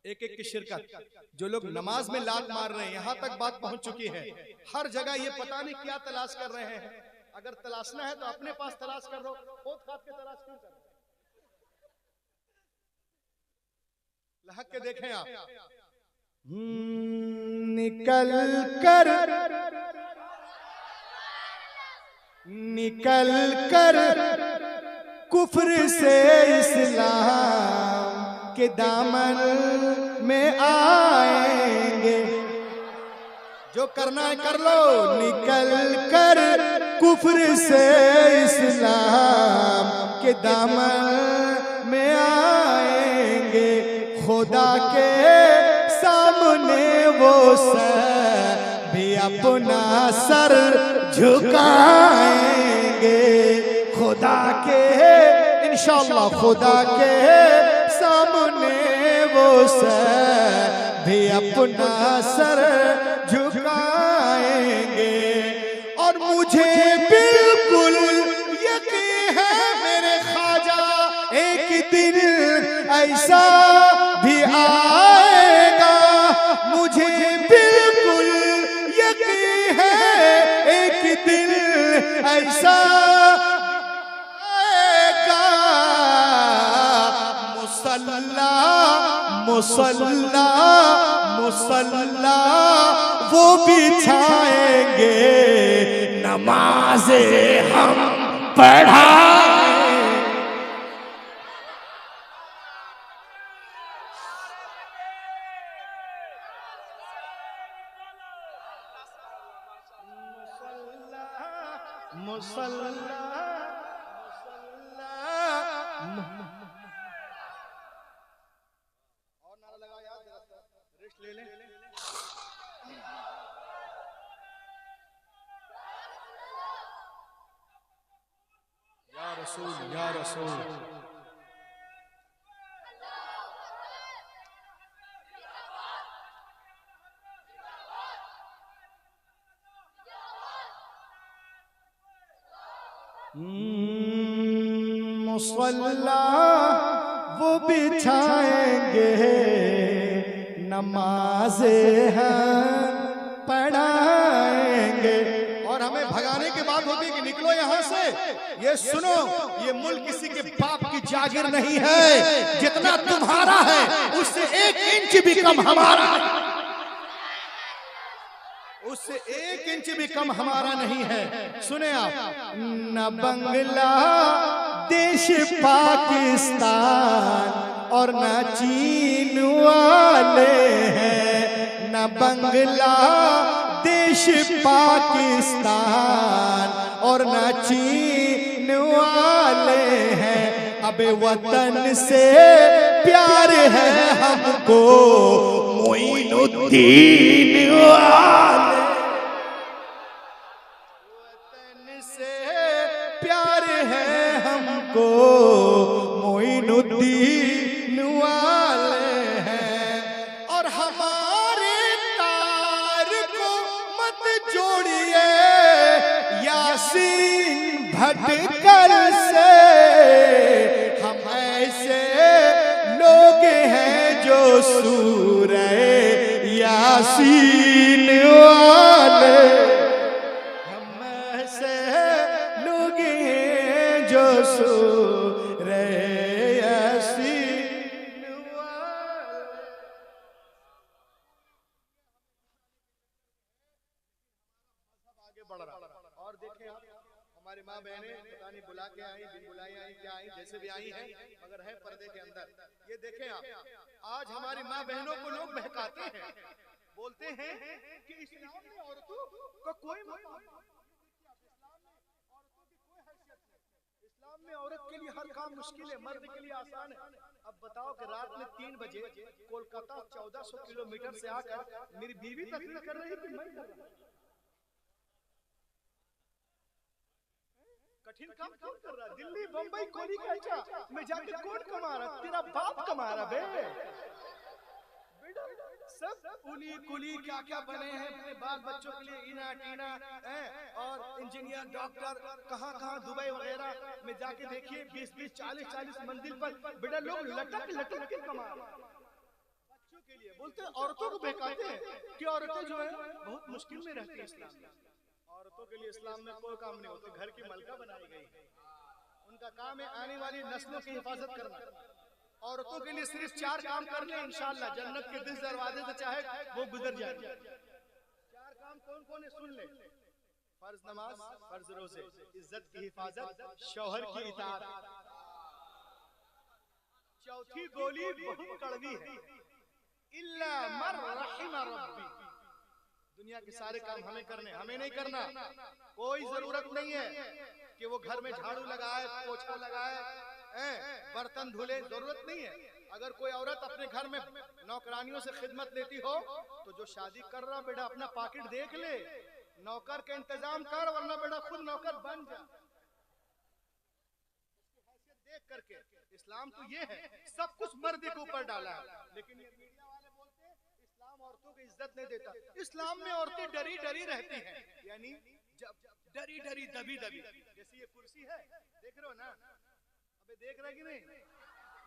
एक एक की शिरकत। जो लोग नमाज में लात मार रहे हैं, यहाँ तक बात पहुंच चुकी है। हर जगह ये पता नहीं क्या तलाश कर रहे हैं। अगर तलाशना है तो अपने पास तलाश कर दो, खोद खाद के तलाश क्यों कर? लहक के देखें आप। निकल कर कुफ्र से इस्लाम के दामन में आएंगे। जो करना है कर लो। निकल कर कुफ्र से इस्लाम के दामन में आएंगे। खुदा के सामने वो सर भी अपना सर झुकाएंगे। खुदा के इंशाअल्लाह खुदा के सामने वो सर भी अपना सर झुकाएंगे। और मुझे बिल्कुल यकीन है मेरे ख्वाजा, एक दिन ऐसा भी आएगा। मुझे बिल्कुल यकीन है एक दिन ऐसा मुसल्ला मुसल्ला वो बिछाएंगे, नमाज़े हम पढ़ाएंगे। मुसल्ला ले लें। या रसूल या रसूल। मुसल्ला वो बिछाएंगे, नमाज़े हम पढ़ाएंगे। और हमें भगाने की बात होती है कि निकलो यहाँ से। ये सुनो, ये मुल्क किसी के बाप की जागीर नहीं है। जितना तुम्हारा है उससे 1 इंच भी कम हमारा है, उससे 1 इंच भी कम हमारा नहीं है। सुने आप। न बांग्लादेश पाकिस्तान और न चीन वाले हैं, न न बांग्लादेश पाकिस्तान और न चीन वाले हैं, अब वतन से प्यार है हमको मोइनुद्दीन वाले। वतन से प्यार है हमको मोइनुद्दीन वाले हैं। और हमारे तार को मत जोड़िए यासीन भटकल से, हम ऐसे लोग हैं जो सूरह यासीन वाले, हम ऐसे लोग हैं जो सूरह यासीन वाले। आगे बढ़ रहा और देखें आप, हमारी माँ बहनें पता नहीं बुला के आई, बिन बुलाई आई, क्या आई, जैसे भी आई हैं, मगर है पर्दे के अंदर। ये देखें आप, आज हमारी माँ बहनों को लोग बहकाते हैं, बोलते हैं कि इस्लाम में औरतों का कोई मकाम नहीं, इस्लाम में औरत के लिए हर काम मुश्किल है, मर्द के लिए आसान है। अब बताओ कि रात में 3 बजे कोलकाता 1400 किलोमीटर से आकर मेरी बीवी तकलीफ कर रही कि मैं कर रहा? कठिन काम कौन कर रहा? दिल्ली, बंबई, कोलकाता में जाके कौन कमा रहा? तेरा बाप कमा रहा बे। सब कुली क्या क्या बने हैं अपने बाल बच्चों के लिए, इना टीना और इंजीनियर, डॉक्टर, कहाँ दुबई वगैरह में जाके देखिए 20-20, 40-40 मंजिल पर बेटा लोग लटक के कमा रहे हैं बच्चों के लिए। बोलते हैं औरतों को बहकाते हैं कि औरतें जो है बहुत मुश्किल में रहती है इस्लाम में। औरतों के लिए इस्लाम में कोई काम नहीं होता, घर की मलका बनाई गई है, उनका काम है आने वाली नस्लों की हिफाजत करना। औरतों के लिए सिर्फ 4 काम कर ले, इंशाअल्लाह जन्नत के 10 दरवाजे से चाहे वो गुजर जाए। 4 काम कौन कौन है सुन ले? फर्ज नमाज, फर्ज रोजे, इज्जत की हिफाजत, शौहर की इताअत। चौथी गोली बहुत कड़वी है, इल्ला मर रहिम रब्बी। दुनिया के सारे काम हमें करने, हमें नहीं करना। कोई जरूरत नहीं है कि वो घर में झाड़ू लगाए, पोछा लगाए, बर्तन धुले, जरूरत नहीं है। अगर कोई औरत अपने घर में नौकरानियों से खिदमत लेती हो तो जो शादी कर रहा बेटा अपना पॉकेट देख ले, नौकर का इंतजाम कर, वरना बेटा खुद नौकर बन जा। देख करके इस्लाम तो ये है, सब कुछ मर्द के ऊपर डाला है, लेकिन ये मीडिया वाले बोलते हैं इस्लाम औरतों को इज्जत नहीं देता। इस्लाम में औरतें डरी डरी रहती हैं, यानी जब डरी डरी दबी दबी। जैसे ये कुर्सी है, देख रहे हो ना, अबे देख रहे कि नहीं,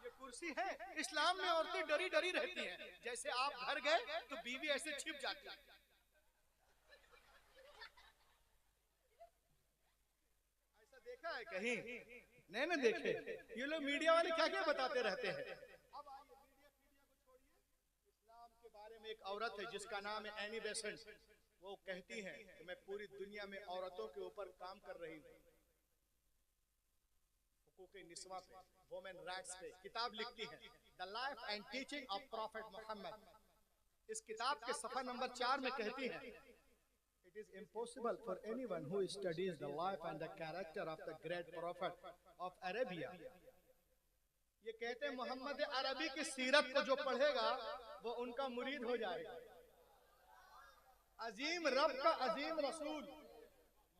ये कुर्सी है। इस्लाम में औरतें डरी डरी रहती हैं, जैसे आप घर गए तो बीवी ऐसे छिप जाती है। ऐसा देखा है कहीं? नहीं ना देखे। ये लोग मीडिया वाले क्या क्या बताते रहते हैं। अब आइए मीडिया को छोड़िए, इस्लाम के बारे में एक औरत है जिसका नाम है एनी बेसेंट। वो कहती हैं कि मैं पूरी दुनिया में औरतों के ऊपर काम कर रही हूँ, हुकूक़े निस्वा पे, वुमेन राइट्स पे किताब लिखती है, the life and teaching of prophet Muhammad. इस किताब के सफा नंबर 4 में कहती हैं, it is impossible for anyone who studies the life and the character of the great prophet of Arabia. ये कहते हैं मोहम्मद अरबी की सीरत को जो पढ़ेगा वो उनका मुरीद हो जाएगा। अजीम रब का अजीम रसूल।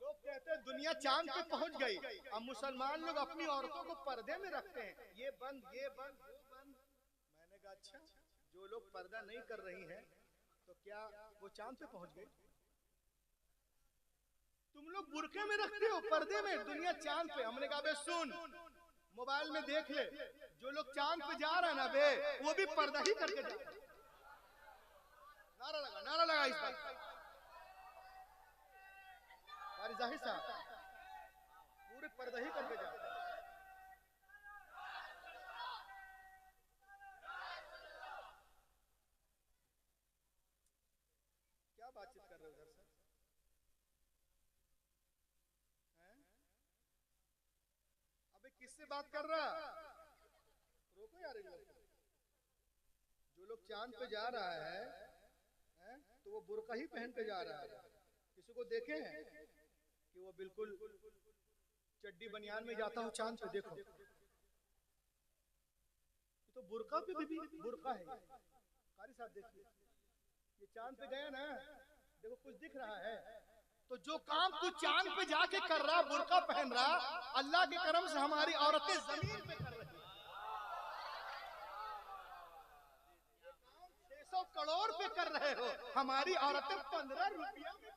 लोग कहते हैं दुनिया चांद पे पहुंच गई, अब मुसलमान लोग अपनी औरतों को पर्दे में रखते हैं, ये बंद वो बंद। मैंने कहा अच्छा, जो लोग पर्दा नहीं कर रही हैं तो क्या वो चांद पे पहुंच गई? तुम लोग बुरके में रखते हो, पर्दे में, दुनिया चांद पे। हमने कहा बे सुन, मोबाइल में देख ले, जो लोग चांद पे जा रहे हैं ना बे, वो भी पर्दा ही करके जा रहे हैं। नारा लगा इस बात। जाहिर साहब पूरे पर्दा ही करके जाते हैं। क्या बातचीत कर रहे हो उधर से? अबे किससे बात कर रहा? रोको यार, जो लोग चांद पे जा रहा है तो वो बुर्का ही पहन के जा रहा है। किसी को देखे हैं कि वो बिल्कुल चड्डी बनियान में जाता हूँ चांद पे? देखो तो बुर्का पे भी बुर्का है। कारी साहब देखिए, ये चांद पे गया ना, देखो कुछ दिख रहा है। तो जो काम तू चांद पे जाके कर रहा, बुर्का पहन रहा, अल्लाह के करम से हमारी औरतें जमीन पे कर रही। 600 करोड़ पे कर रहे हो, हमारी औरतें 15 रुपया में।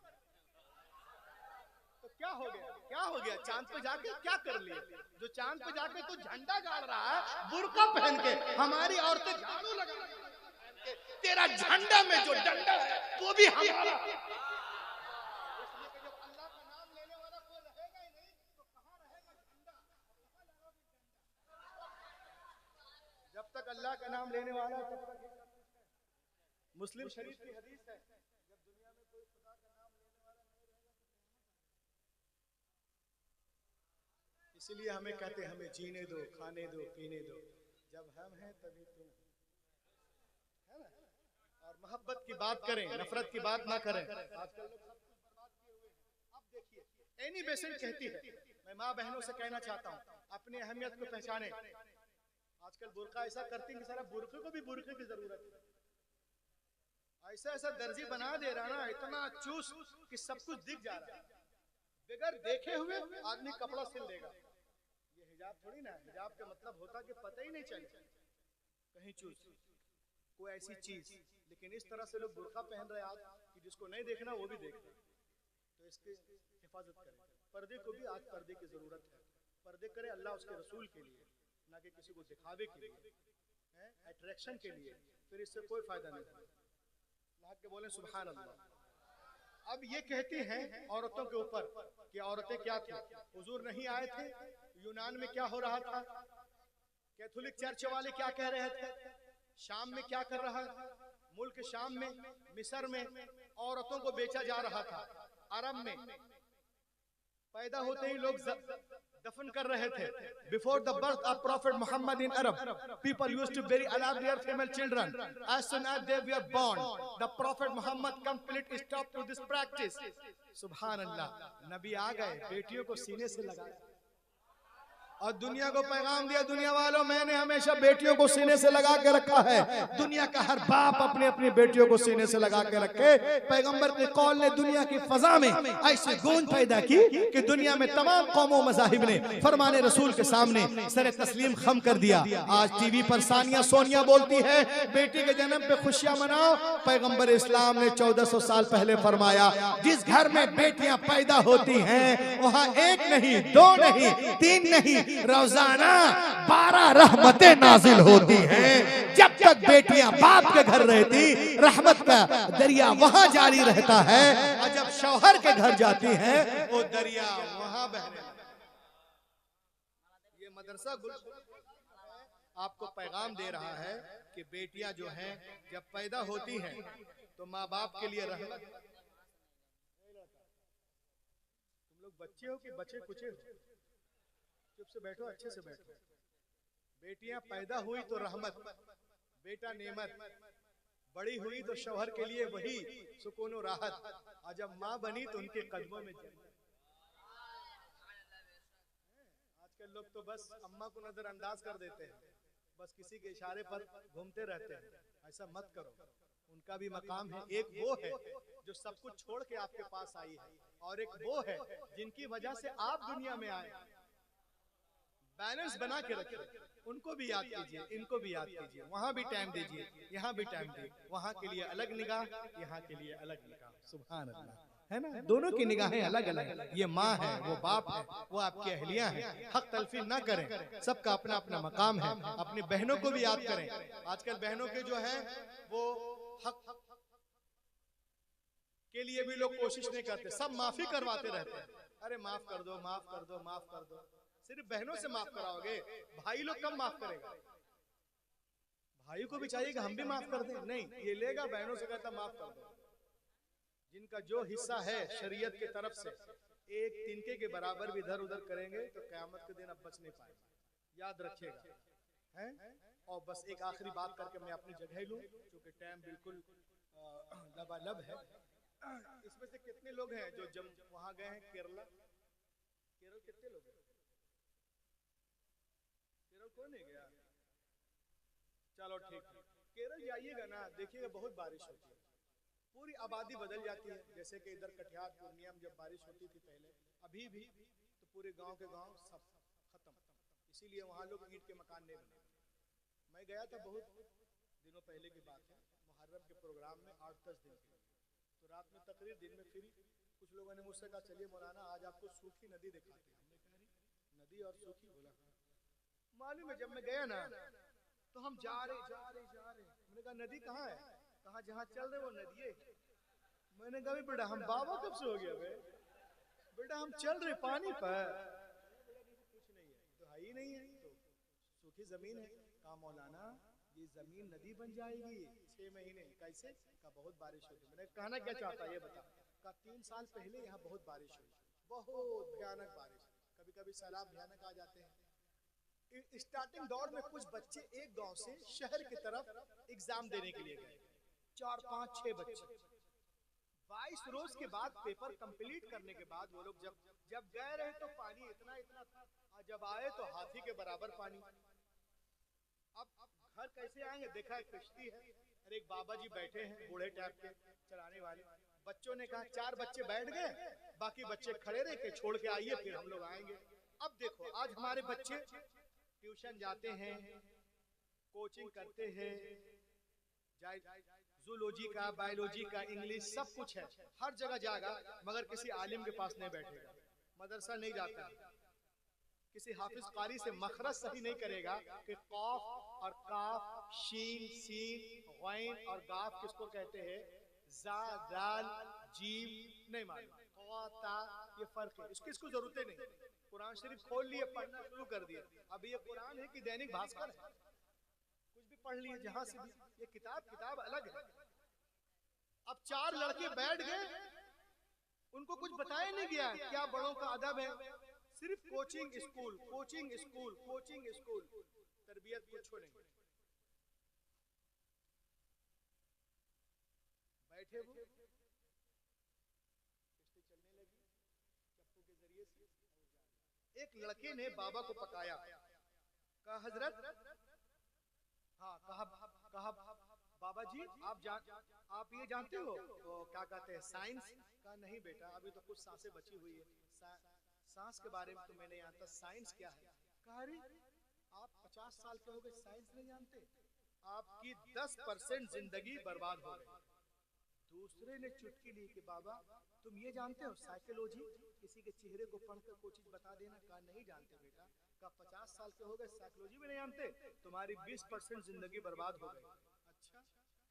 तो क्या हो गया? क्या हो गया? चांद पे जाके क्या कर लिए? जो चांद पे जाके तू झंडा गाड़ रहा है बुर्का पहन के, हमारी औरतें झाड़ू लगा रही है। तेरा झंडा में जो डंडा है वो भी हमारा। जब अल्लाह का नाम लेने वाला कोई रहेगा ही नहीं तो कहाँ रहेगा झंडा? जब तक अल्लाह का नाम लेने वाला है तब तक। मुस्लिम शरीफ की हदीस है, जब दुनिया में कोई खुदा का नाम लेने वाला नहीं रहेगा। इसलिए हमें कहते हैं हमें जीने दो, खाने दो, पीने दो, जब हम हैं तभी तुम, है ना? और मोहब्बत की बात करें, नफरत की बात ना करें। आजकल लोग सब कुछ बर्बाद किए हुए हैं। अब देखिए एनी बेसेंट कहती है, मैं माँ बहनों से कहना चाहता हूँ अपनी अहमियत को पहचाने। आजकल बुर्का ऐसा करती है कि सारा बुर्के को भी बुर्के की जरूरत है। ऐसा ऐसा दर्जी बना दे रहा ना, इतना चूस कि सब कुछ दिख जा रहा है। बगैर देखे हुए आदमी कपड़ा सिल लेगा। ये हिजाब थोड़ी ना, हिजाब का मतलब होता कि पता ही नहीं चले कहीं चूस कोई ऐसी चीज। लेकिन इस तरह से लोग बुर्का पहन रहे आज कि जिसको नहीं देखना वो भी देख रहे। तो इसकी हिफाजत करें। पर्दे को भी आज पर्दे की जरूरत है। पर्दे करे अल्लाह उसके रसूल के लिए, ना कि किसी को दिखावे के लिए, अट्रैक्शन के लिए। फिर इससे कोई फायदा नहीं। के बोले सुभान अल्लाह। अब ये कहती हैं औरतों के ऊपर कि औरतें क्या थी, हुजूर नहीं आए थे, यूनान में क्या हो रहा था, कैथोलिक चर्च वाले क्या कह रहे थे, शाम में क्या कर रहा था, मुल्क शाम में, मिस्र में औरतों को बेचा जा रहा था। अरब में पैदा होते ही लोग दफन कर रहे थे। Before the birth of prophet Muhammad in Arab, people used to bury alive their female children as soon as they were born. The prophet Muhammad completely stopped to this practice. सुभान अल्लाह। नबी आ गए, बेटियों को सीने से लगाया और दुनिया को पैगाम दिया, दुनिया वालों मैंने हमेशा बेटियों को सीने से लगा के रखा है। दुनिया का हर बाप अपनी अपनी बेटियों को सीने से लगा के रखे। पैगंबर के कौल ने दुनिया की फजा में ऐसी गूंज पैदा की कि दुनिया में तमाम कौमों मज़ाहिब ने फरमाने रसूल के सामने सरे तस्लीम खम कर दिया। आज टीवी पर सानिया सोनिया बोलती है बेटी के जन्म पे खुशियां मनाओ। पैगंबर इस्लाम ने 1400 साल पहले फरमाया जिस घर में बेटियां पैदा होती हैं वहां एक नहीं, दो नहीं, तीन नहीं, रोजाना 12 रहमतें नाजिल होती हैं। जब तक बेटियां बाप के घर रहती रहमत का दरिया वहां जारी रहता है, और जब शौहर के घर जाती हैं वो दरिया वहां बहने। ये मदरसा आपको पैगाम दे रहा है कि बेटियां जो हैं जब पैदा होती हैं तो माँ बाप के लिए रहमत। तुम लोग बच्चे हो कि बच्चे कुचे हो? चुप से बैठो, अच्छे से बैठो। बेटियां पैदा हुई तो रहमत, बेटा नेमत, बड़ी हुई तो शौहर के लिए वही सुकून और राहत, और जब माँ बनी तो उनके कदमों में जन्नत। आजकल लोग तो बस अम्मा को नजरअंदाज कर देते हैं, बस किसी के इशारे पर घूमते रहते हैं। ऐसा मत करो, उनका भी मकाम है। एक वो है जो सब कुछ छोड़ के आपके पास आई है, और एक वो है जिनकी वजह से आप दुनिया में आए। बैलेंस बना के रखिए, उनको भी याद कीजिए, इनको भी याद कीजिए, वहां भी टाइम दीजिए, यहाँ भी टाइम दीजिए। वहां के लिए अलग निगाह, यहाँ के लिए अलग निगाह। सुभान अल्लाह, है ना? दोनों की निगाहें अलग अलग। ये माँ है, वो बाप है, वो आपकी अहलिया है। हक तलफी ना करें, सबका अपना अपना मकाम है। अपनी बहनों को भी याद करें। आजकल बहनों के जो है वो हक के लिए भी लोग कोशिश नहीं करते, सब माफी करवाते रहते हैं। अरे माफ कर दो, माफ कर दो, माफ कर दो। सिर्फ बहनों से माफ कराओगे, भाई लोग कम माफ करेगा। भाई को भी चाहिए कि हम भी माफ कर दें, नहीं, ये लेगा बहनों से कहता माफ कर दो। जिनका जो हिस्सा है शरीयत की तरफ से एक तिनके के बराबर भी इधर उधर करेंगे तो क़यामत के दिन अब बच नहीं पाएंगे, याद रखिएगा, हैं? और बस एक आखिरी बात करके मैं अपनी जगह लूं, क्योंकि टाइम बिल्कुल लबालब है। इसमें से कितने लोग हैं जो जब वहां गए हैं केरला? केरल कितने लोग हैं? केरल कौन नहीं गया? चलो ठीक है, केरल जाइएगा ना, देखिएगा बहुत बारिश होती है, पूरी आबादी बदल जाती है। जैसे कि इधर कटिहार पूर्णिया में जब बारिश होती थी पहले, अभी भी तो पूरे गांव के गांव सब खत्म, इसीलिए वहां लोग ईंट के मकान नहीं बने। मैं गया था बहुत दिनों पहले की बात है, मुहर्रम के प्रोग्राम में 8-10 दिन के लिए, तो रात में तकरीर, दिन में फ्री। कुछ लोगों ने मुझसे कहा चलिए मौलाना आज आपको सूखी नदी दिखाते हैं। हमने कहा नदी और सूखी? बोला मालूम है जब मैं गया ना तो हम जा रहे। मैंने कहा नदी कहाँ है? कहा जहाँ चल रहे वो नदी है। मैंने कहा बेटा हम बाबा कब से हो गया बे? बेटा हम चल रहे पानी पर। कुछ नहीं है तो है ही नहीं है, तो सूखी जमीन है। कहा मौलाना ये जमीन नदी बन जाएगी 6 महीने। कैसे? का बहुत बारिश होगी। मैंने कहना क्या चाहता है ये बता। का 3 साल पहले यहाँ बहुत बारिश हुई, बहुत भयानक बारिश, कभी कभी सैलाब भयानक आ जाते हैं। स्टार्टिंग दौर में कुछ बच्चे एक गांव से शहर की तरफ एग्जाम देने के लिए गए, 4, 5, 6 बच्चे। 22 रोज के बाद पेपर कंप्लीट करने के बाद वो लोग जब गए रहे तो पानी इतना था, और जब आए तो हाथी के बराबर पानी। अब घर कैसे आएंगे? देखा एक कश्ती है और एक बाबा जी बैठे हैं बूढ़े टाइप के चलाने वाले। बच्चों ने कहा 4 बच्चे बैठ गए, बाकी बच्चे खड़े रहे के छोड़ के आइए फिर हम लोग आएंगे। अब देखो आज हमारे बच्चे ट्यूशन जाते हैं, कोचिंग करते हैं, जूलॉजी का, बायोलॉजी का, इंग्लिश सब कुछ है, हर जगह जाएगा, मगर किसी आलिम के पास नहीं बैठेगा, मदरसा नहीं जाता, किसी हाफिज कारी से मखरज सही नहीं करेगा कि कौफ और काफ, शीन, सीन, गैन और गाफ किसको कहते हैं, जा, दाल, जीम नहीं मालूम, ये फर्क है। इसको जरूरत नहीं। कुरान शरीफ खोल लिए, पढ़ना शुरू कर दिया। अब ये कुरान है कि दैनिक भास्कर है? कुछ भी पढ़ लिए जहां से भी, ये किताब अलग है। अब 4 लड़के बैठ गए, उनको कुछ बताया नहीं गया क्या बड़ों का अदब है, सिर्फ कोचिंग स्कूल, तरबियत कुछ नहीं। बैठे वो किश्ती चलने लगी चप्पू के जरिए से। एक लड़के ने बाबा को पकाया, कहा हजरत, हाँ कहा बाबा जी आप ये जानते हो तो क्या कहते हैं साइंस? का नहीं बेटा अभी तो कुछ सांसें बची हुई है, सांस के बारे में तो मैं नहीं जानता, साइंस क्या है? कहा अरे आप 50 साल के हो गए साइंस नहीं जानते? आपकी 10% जिंदगी बर्बाद हो गई। दूसरे ने चुटकी ली कि बाबा तुम ये जानते हो साइकोलॉजी, किसी के चेहरे को पढ़कर कोई चीज बता देना? कहा नहीं जानते बेटा। कहा 50 साल के हो गए साइकोलॉजी भी नहीं जानते, तुम्हारी 20% जिंदगी बर्बाद हो गई। अच्छा,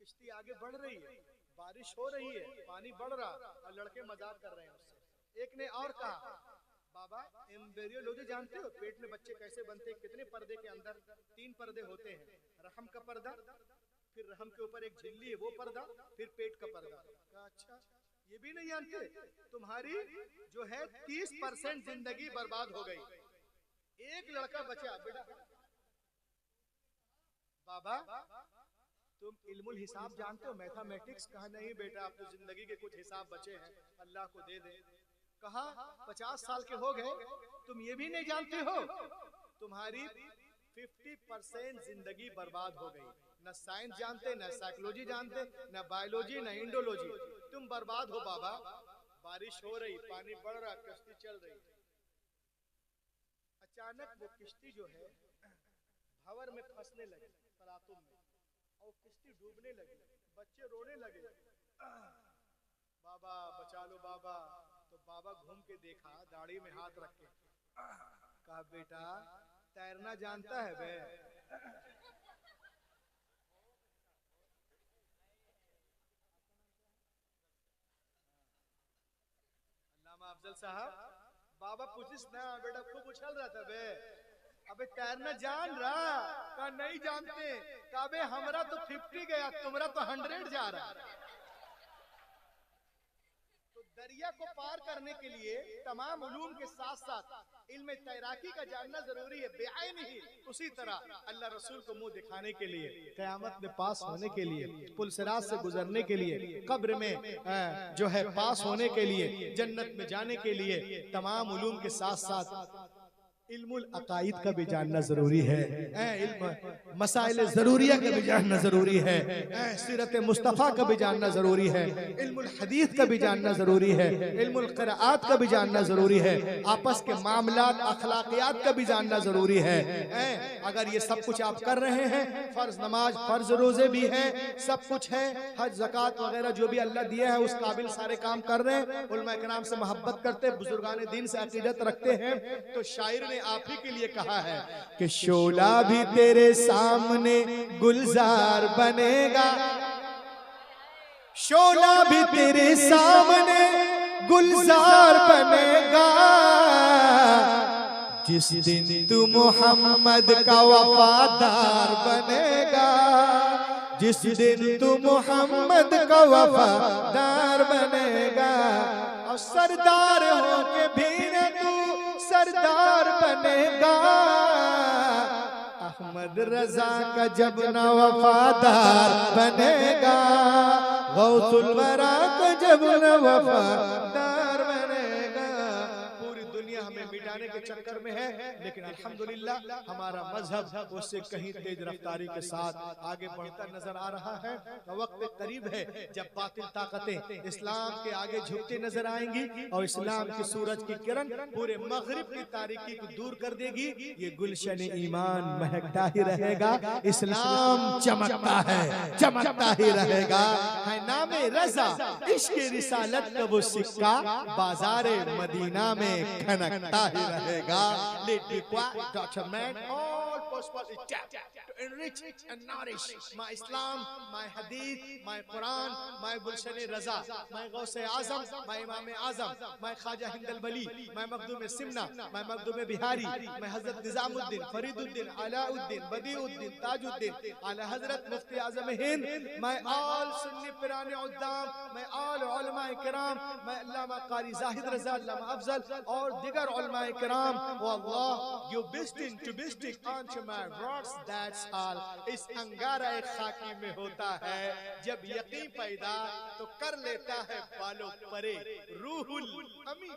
किश्ती आगे बढ़ रही है, बारिश हो रही है, पानी बढ़ रहा और लड़के मजाक कर रहे हैं उससे। एक ने और कहा बाबा एम्ब्रियोलॉजी जानते हो, पेट में बच्चे कैसे बनते हैं, कितने पर्दे के अंदर? 3 पर्दे होते हैं, रहम का पर्दा, फिर रहम के ऊपर एक झिल्ली है वो पर्दा, फिर पेट का पर्दा। कहा अच्छा ये भी नहीं जानते? तुम्हारी जो है 30% जिंदगी बर्बाद हो गई। एक लड़का बचा बेटा, बाबा तुम इल्मुल हिसाब जानते हो, मैथमेटिक्स? कहा नहीं बेटा अब तो जिंदगी के कुछ हिसाब बचे हैं, अल्लाह को दे दे। कहा 50 साल के हो गए, तुम ये भी नहीं जानते हो तुम्हारी 50% जिंदगी बर्बाद हो गई। न साइंस जानते, न साइकोलॉजी जानते, न बायोलॉजी, न इंडोलॉजी, तुम बर्बाद हो बाबा। बारिश हो रही, पानी बढ़ रहा, कश्ती चल रही। अचानक वो किश्ती जो है भंवर में फंसने लगी, तरातुम में, और किश्ती डूबने लगी। बच्चे रोने लगे, बाबा बचा लो बाबा। तो बाबा घूम के देखा, दाढ़ी में हाथ रख के कहा बेटा तैरना जानता है बे? अल्लामा अफजल साहब बाबा पूछिस ना बेटा, खूब उछल रहा था बे, अबे तैरना जान रहा? कहा नहीं जानते। कहा बे हमरा तो 50 गया, तुम्हारा तो 100 जा रहा। तो दरिया को पार करने के लिए तमाम उलूम के साथ साथ इल्म तैराकी का जानना जरूरी है बेआईन ही। उसी तरह अल्लाह रसूल को मुंह दिखाने के लिए, क़यामत में पास होने के लिए, पुल सिरात से गुजरने के लिए, कब्र में जो है पास होने के लिए, जन्नत में जाने के लिए तमाम उलूम के साथ साथ इल्मुल अकाइद का भी जानना जरूरी है, इल्म मसाइल ज़रूरिया का भी जानना जरूरी है, सीरत मुस्तफ़ा का भी जानना जरूरी है, इल्मुल हदीस का भी जानना जरूरी है, इल्मुल क़िराअत का भी जानना जरूरी है, आपस के मामलात अखलाकियात का भी जानना जरूरी है। अगर ये सब कुछ आप कर रहे हैं, फर्ज नमाज, फर्ज रोजे भी है, सब कुछ है, हज ज़कात वगैरह जो भी अल्लाह दिया है उस काबिल सारे काम कर रहे हैं, उलमा इकराम से मोहब्बत करते, बुजुर्गान दीन से अकीदत रखते हैं, तो शायर ने आप ही के लिए कहा है कि शोला भी तेरे सामने गुलजार बनेगा, शोला भी तेरे सामने गुलजार बनेगा, जिस दिन तू मोहम्मद का वफादार बनेगा, जिस दिन तू मोहम्मद का वफादार बनेगा, और सरदार हो के भी न तू सरदार बनेगा, अहमद रजा का जब न वफादार बनेगा, गौसुल वरा का जब न वफादार बनेगा। पूरी दुनिया हमें मिटाने के चक्कर में है, लेकिन अल्हम्दुलिल्लाह हमारा मजहब उससे कहीं तेज रफ्तारी के साथ आगे बढ़ता नजर आ रहा है। वक्त करीब है जब बातिल ताकतें इस्लाम के आगे झुकती नजर आएंगी और इस्लाम की सूरज की किरण पूरे मगरिब की तारीकी को दूर कर देगी। ये गुलशन ईमान महकता ही रहेगा, इस्लाम चमकता है, चमकता ही रहेगा। है नामे रजा इश्क रिसालत का वो सिक्का बाजारे मदीना में खनकता ही रहेगा। Let the quiet Dr. Man all possible attempt to enrich and nourish my Islam, my Hadith, my Quran, my Gulshan Raza, my Ghaus Azam, my Imam Azam, my Khaja Hind al-Wali, my Makhdoom Simna, my Makhdoom Bihari, my Hazrat Nizamuddin, Fariduddin, Alauddin, Badiuddin, Tajuddin, Ala Hazrat Mufti Azam Hind, my all Sunni Pirani Uddam, my all Ulama Kiram, my Allama Qari Zahid Raza, Allama Afzal, और दिगर उलमा किराम, वल्लाह you bisting to bisting onto my words, that's all। इस अंगारा एक खाकी में होता है जब यकीन पैदा तो कर लेता है बालों परे रूहुल अमी।